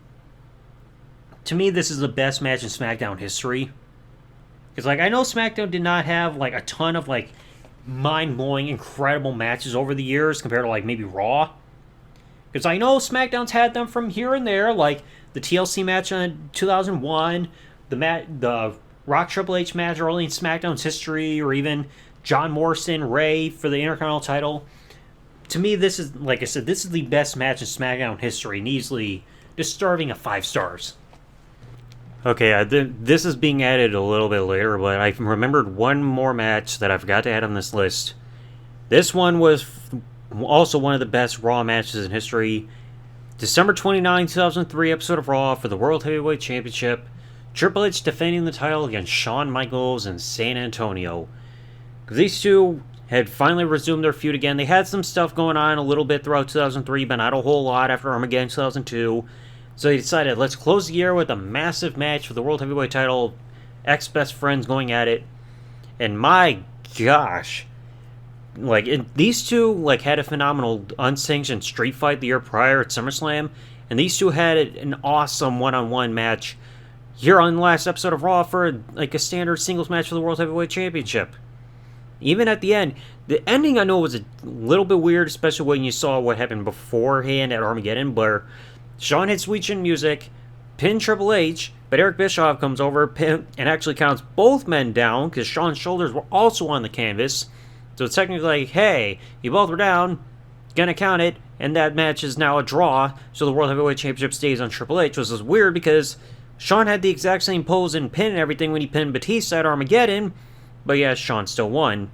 Speaker 1: To me, this is the best match in SmackDown history. Because, like, I know SmackDown did not have, like, a ton of, like, mind-blowing, incredible matches over the years compared to, like, maybe Raw. Because I know SmackDown's had them from here and there, like the TLC match in 2001, the Rock Triple H match early in SmackDown's history, or even John Morrison, Ray for the Intercontinental title. To me, this is, like I said, this is the best match in SmackDown history, and easily deserving of 5 stars. Okay, this is being added a little bit later, but I remembered one more match that I forgot to add on this list. This one was also one of the best Raw matches in history. December 29, 2003 episode of Raw for the World Heavyweight Championship. Triple H defending the title against Shawn Michaels in San Antonio. These two had finally resumed their feud again. They had some stuff going on a little bit throughout 2003, but not a whole lot after Armageddon 2002. So they decided, let's close the year with a massive match for the World Heavyweight title. Ex-best friends going at it. And my gosh, like, these two, like, had a phenomenal unsanctioned street fight the year prior at SummerSlam. And these two had an awesome one-on-one match here on the last episode of Raw for, like, a standard singles match for the World Heavyweight Championship. Even at the end, the ending I know was a little bit weird, especially when you saw what happened beforehand at Armageddon, where Shawn hit Sweet Chin Music, pinned Triple H, but Eric Bischoff comes over and actually counts both men down because Shawn's shoulders were also on the canvas. So it's technically like, hey, you both were down, gonna count it, and that match is now a draw, so the World Heavyweight Championship stays on Triple H, which is weird because Shawn had the exact same pose and pin and everything when he pinned Batista at Armageddon, but yeah, Shawn still won.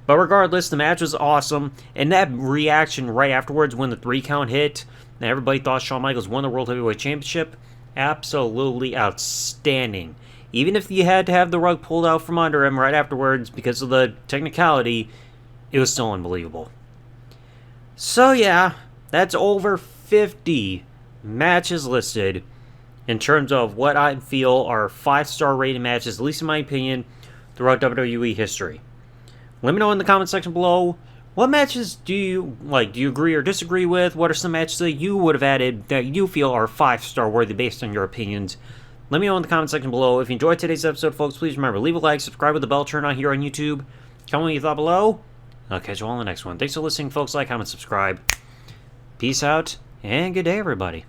Speaker 1: But regardless, the match was awesome, and that reaction right afterwards when the 3 count hit, and everybody thought Shawn Michaels won the World Heavyweight Championship, absolutely outstanding. Even if you had to have the rug pulled out from under him right afterwards because of the technicality, it was still unbelievable. So yeah, that's over 50 matches listed in terms of what I feel are 5-star rated matches, at least in my opinion, throughout WWE history. Let me know in the comment section below, what matches do you like? Do you agree or disagree with? What are some matches that you would have added that you feel are 5-star worthy based on your opinions? Let me know in the comment section below. If you enjoyed today's episode, folks, please remember, leave a like, subscribe with the bell turn on here on YouTube. Comment what you thought below. I'll catch you all in the next one. Thanks for listening, folks. Like, comment, subscribe. Peace out, and good day, everybody.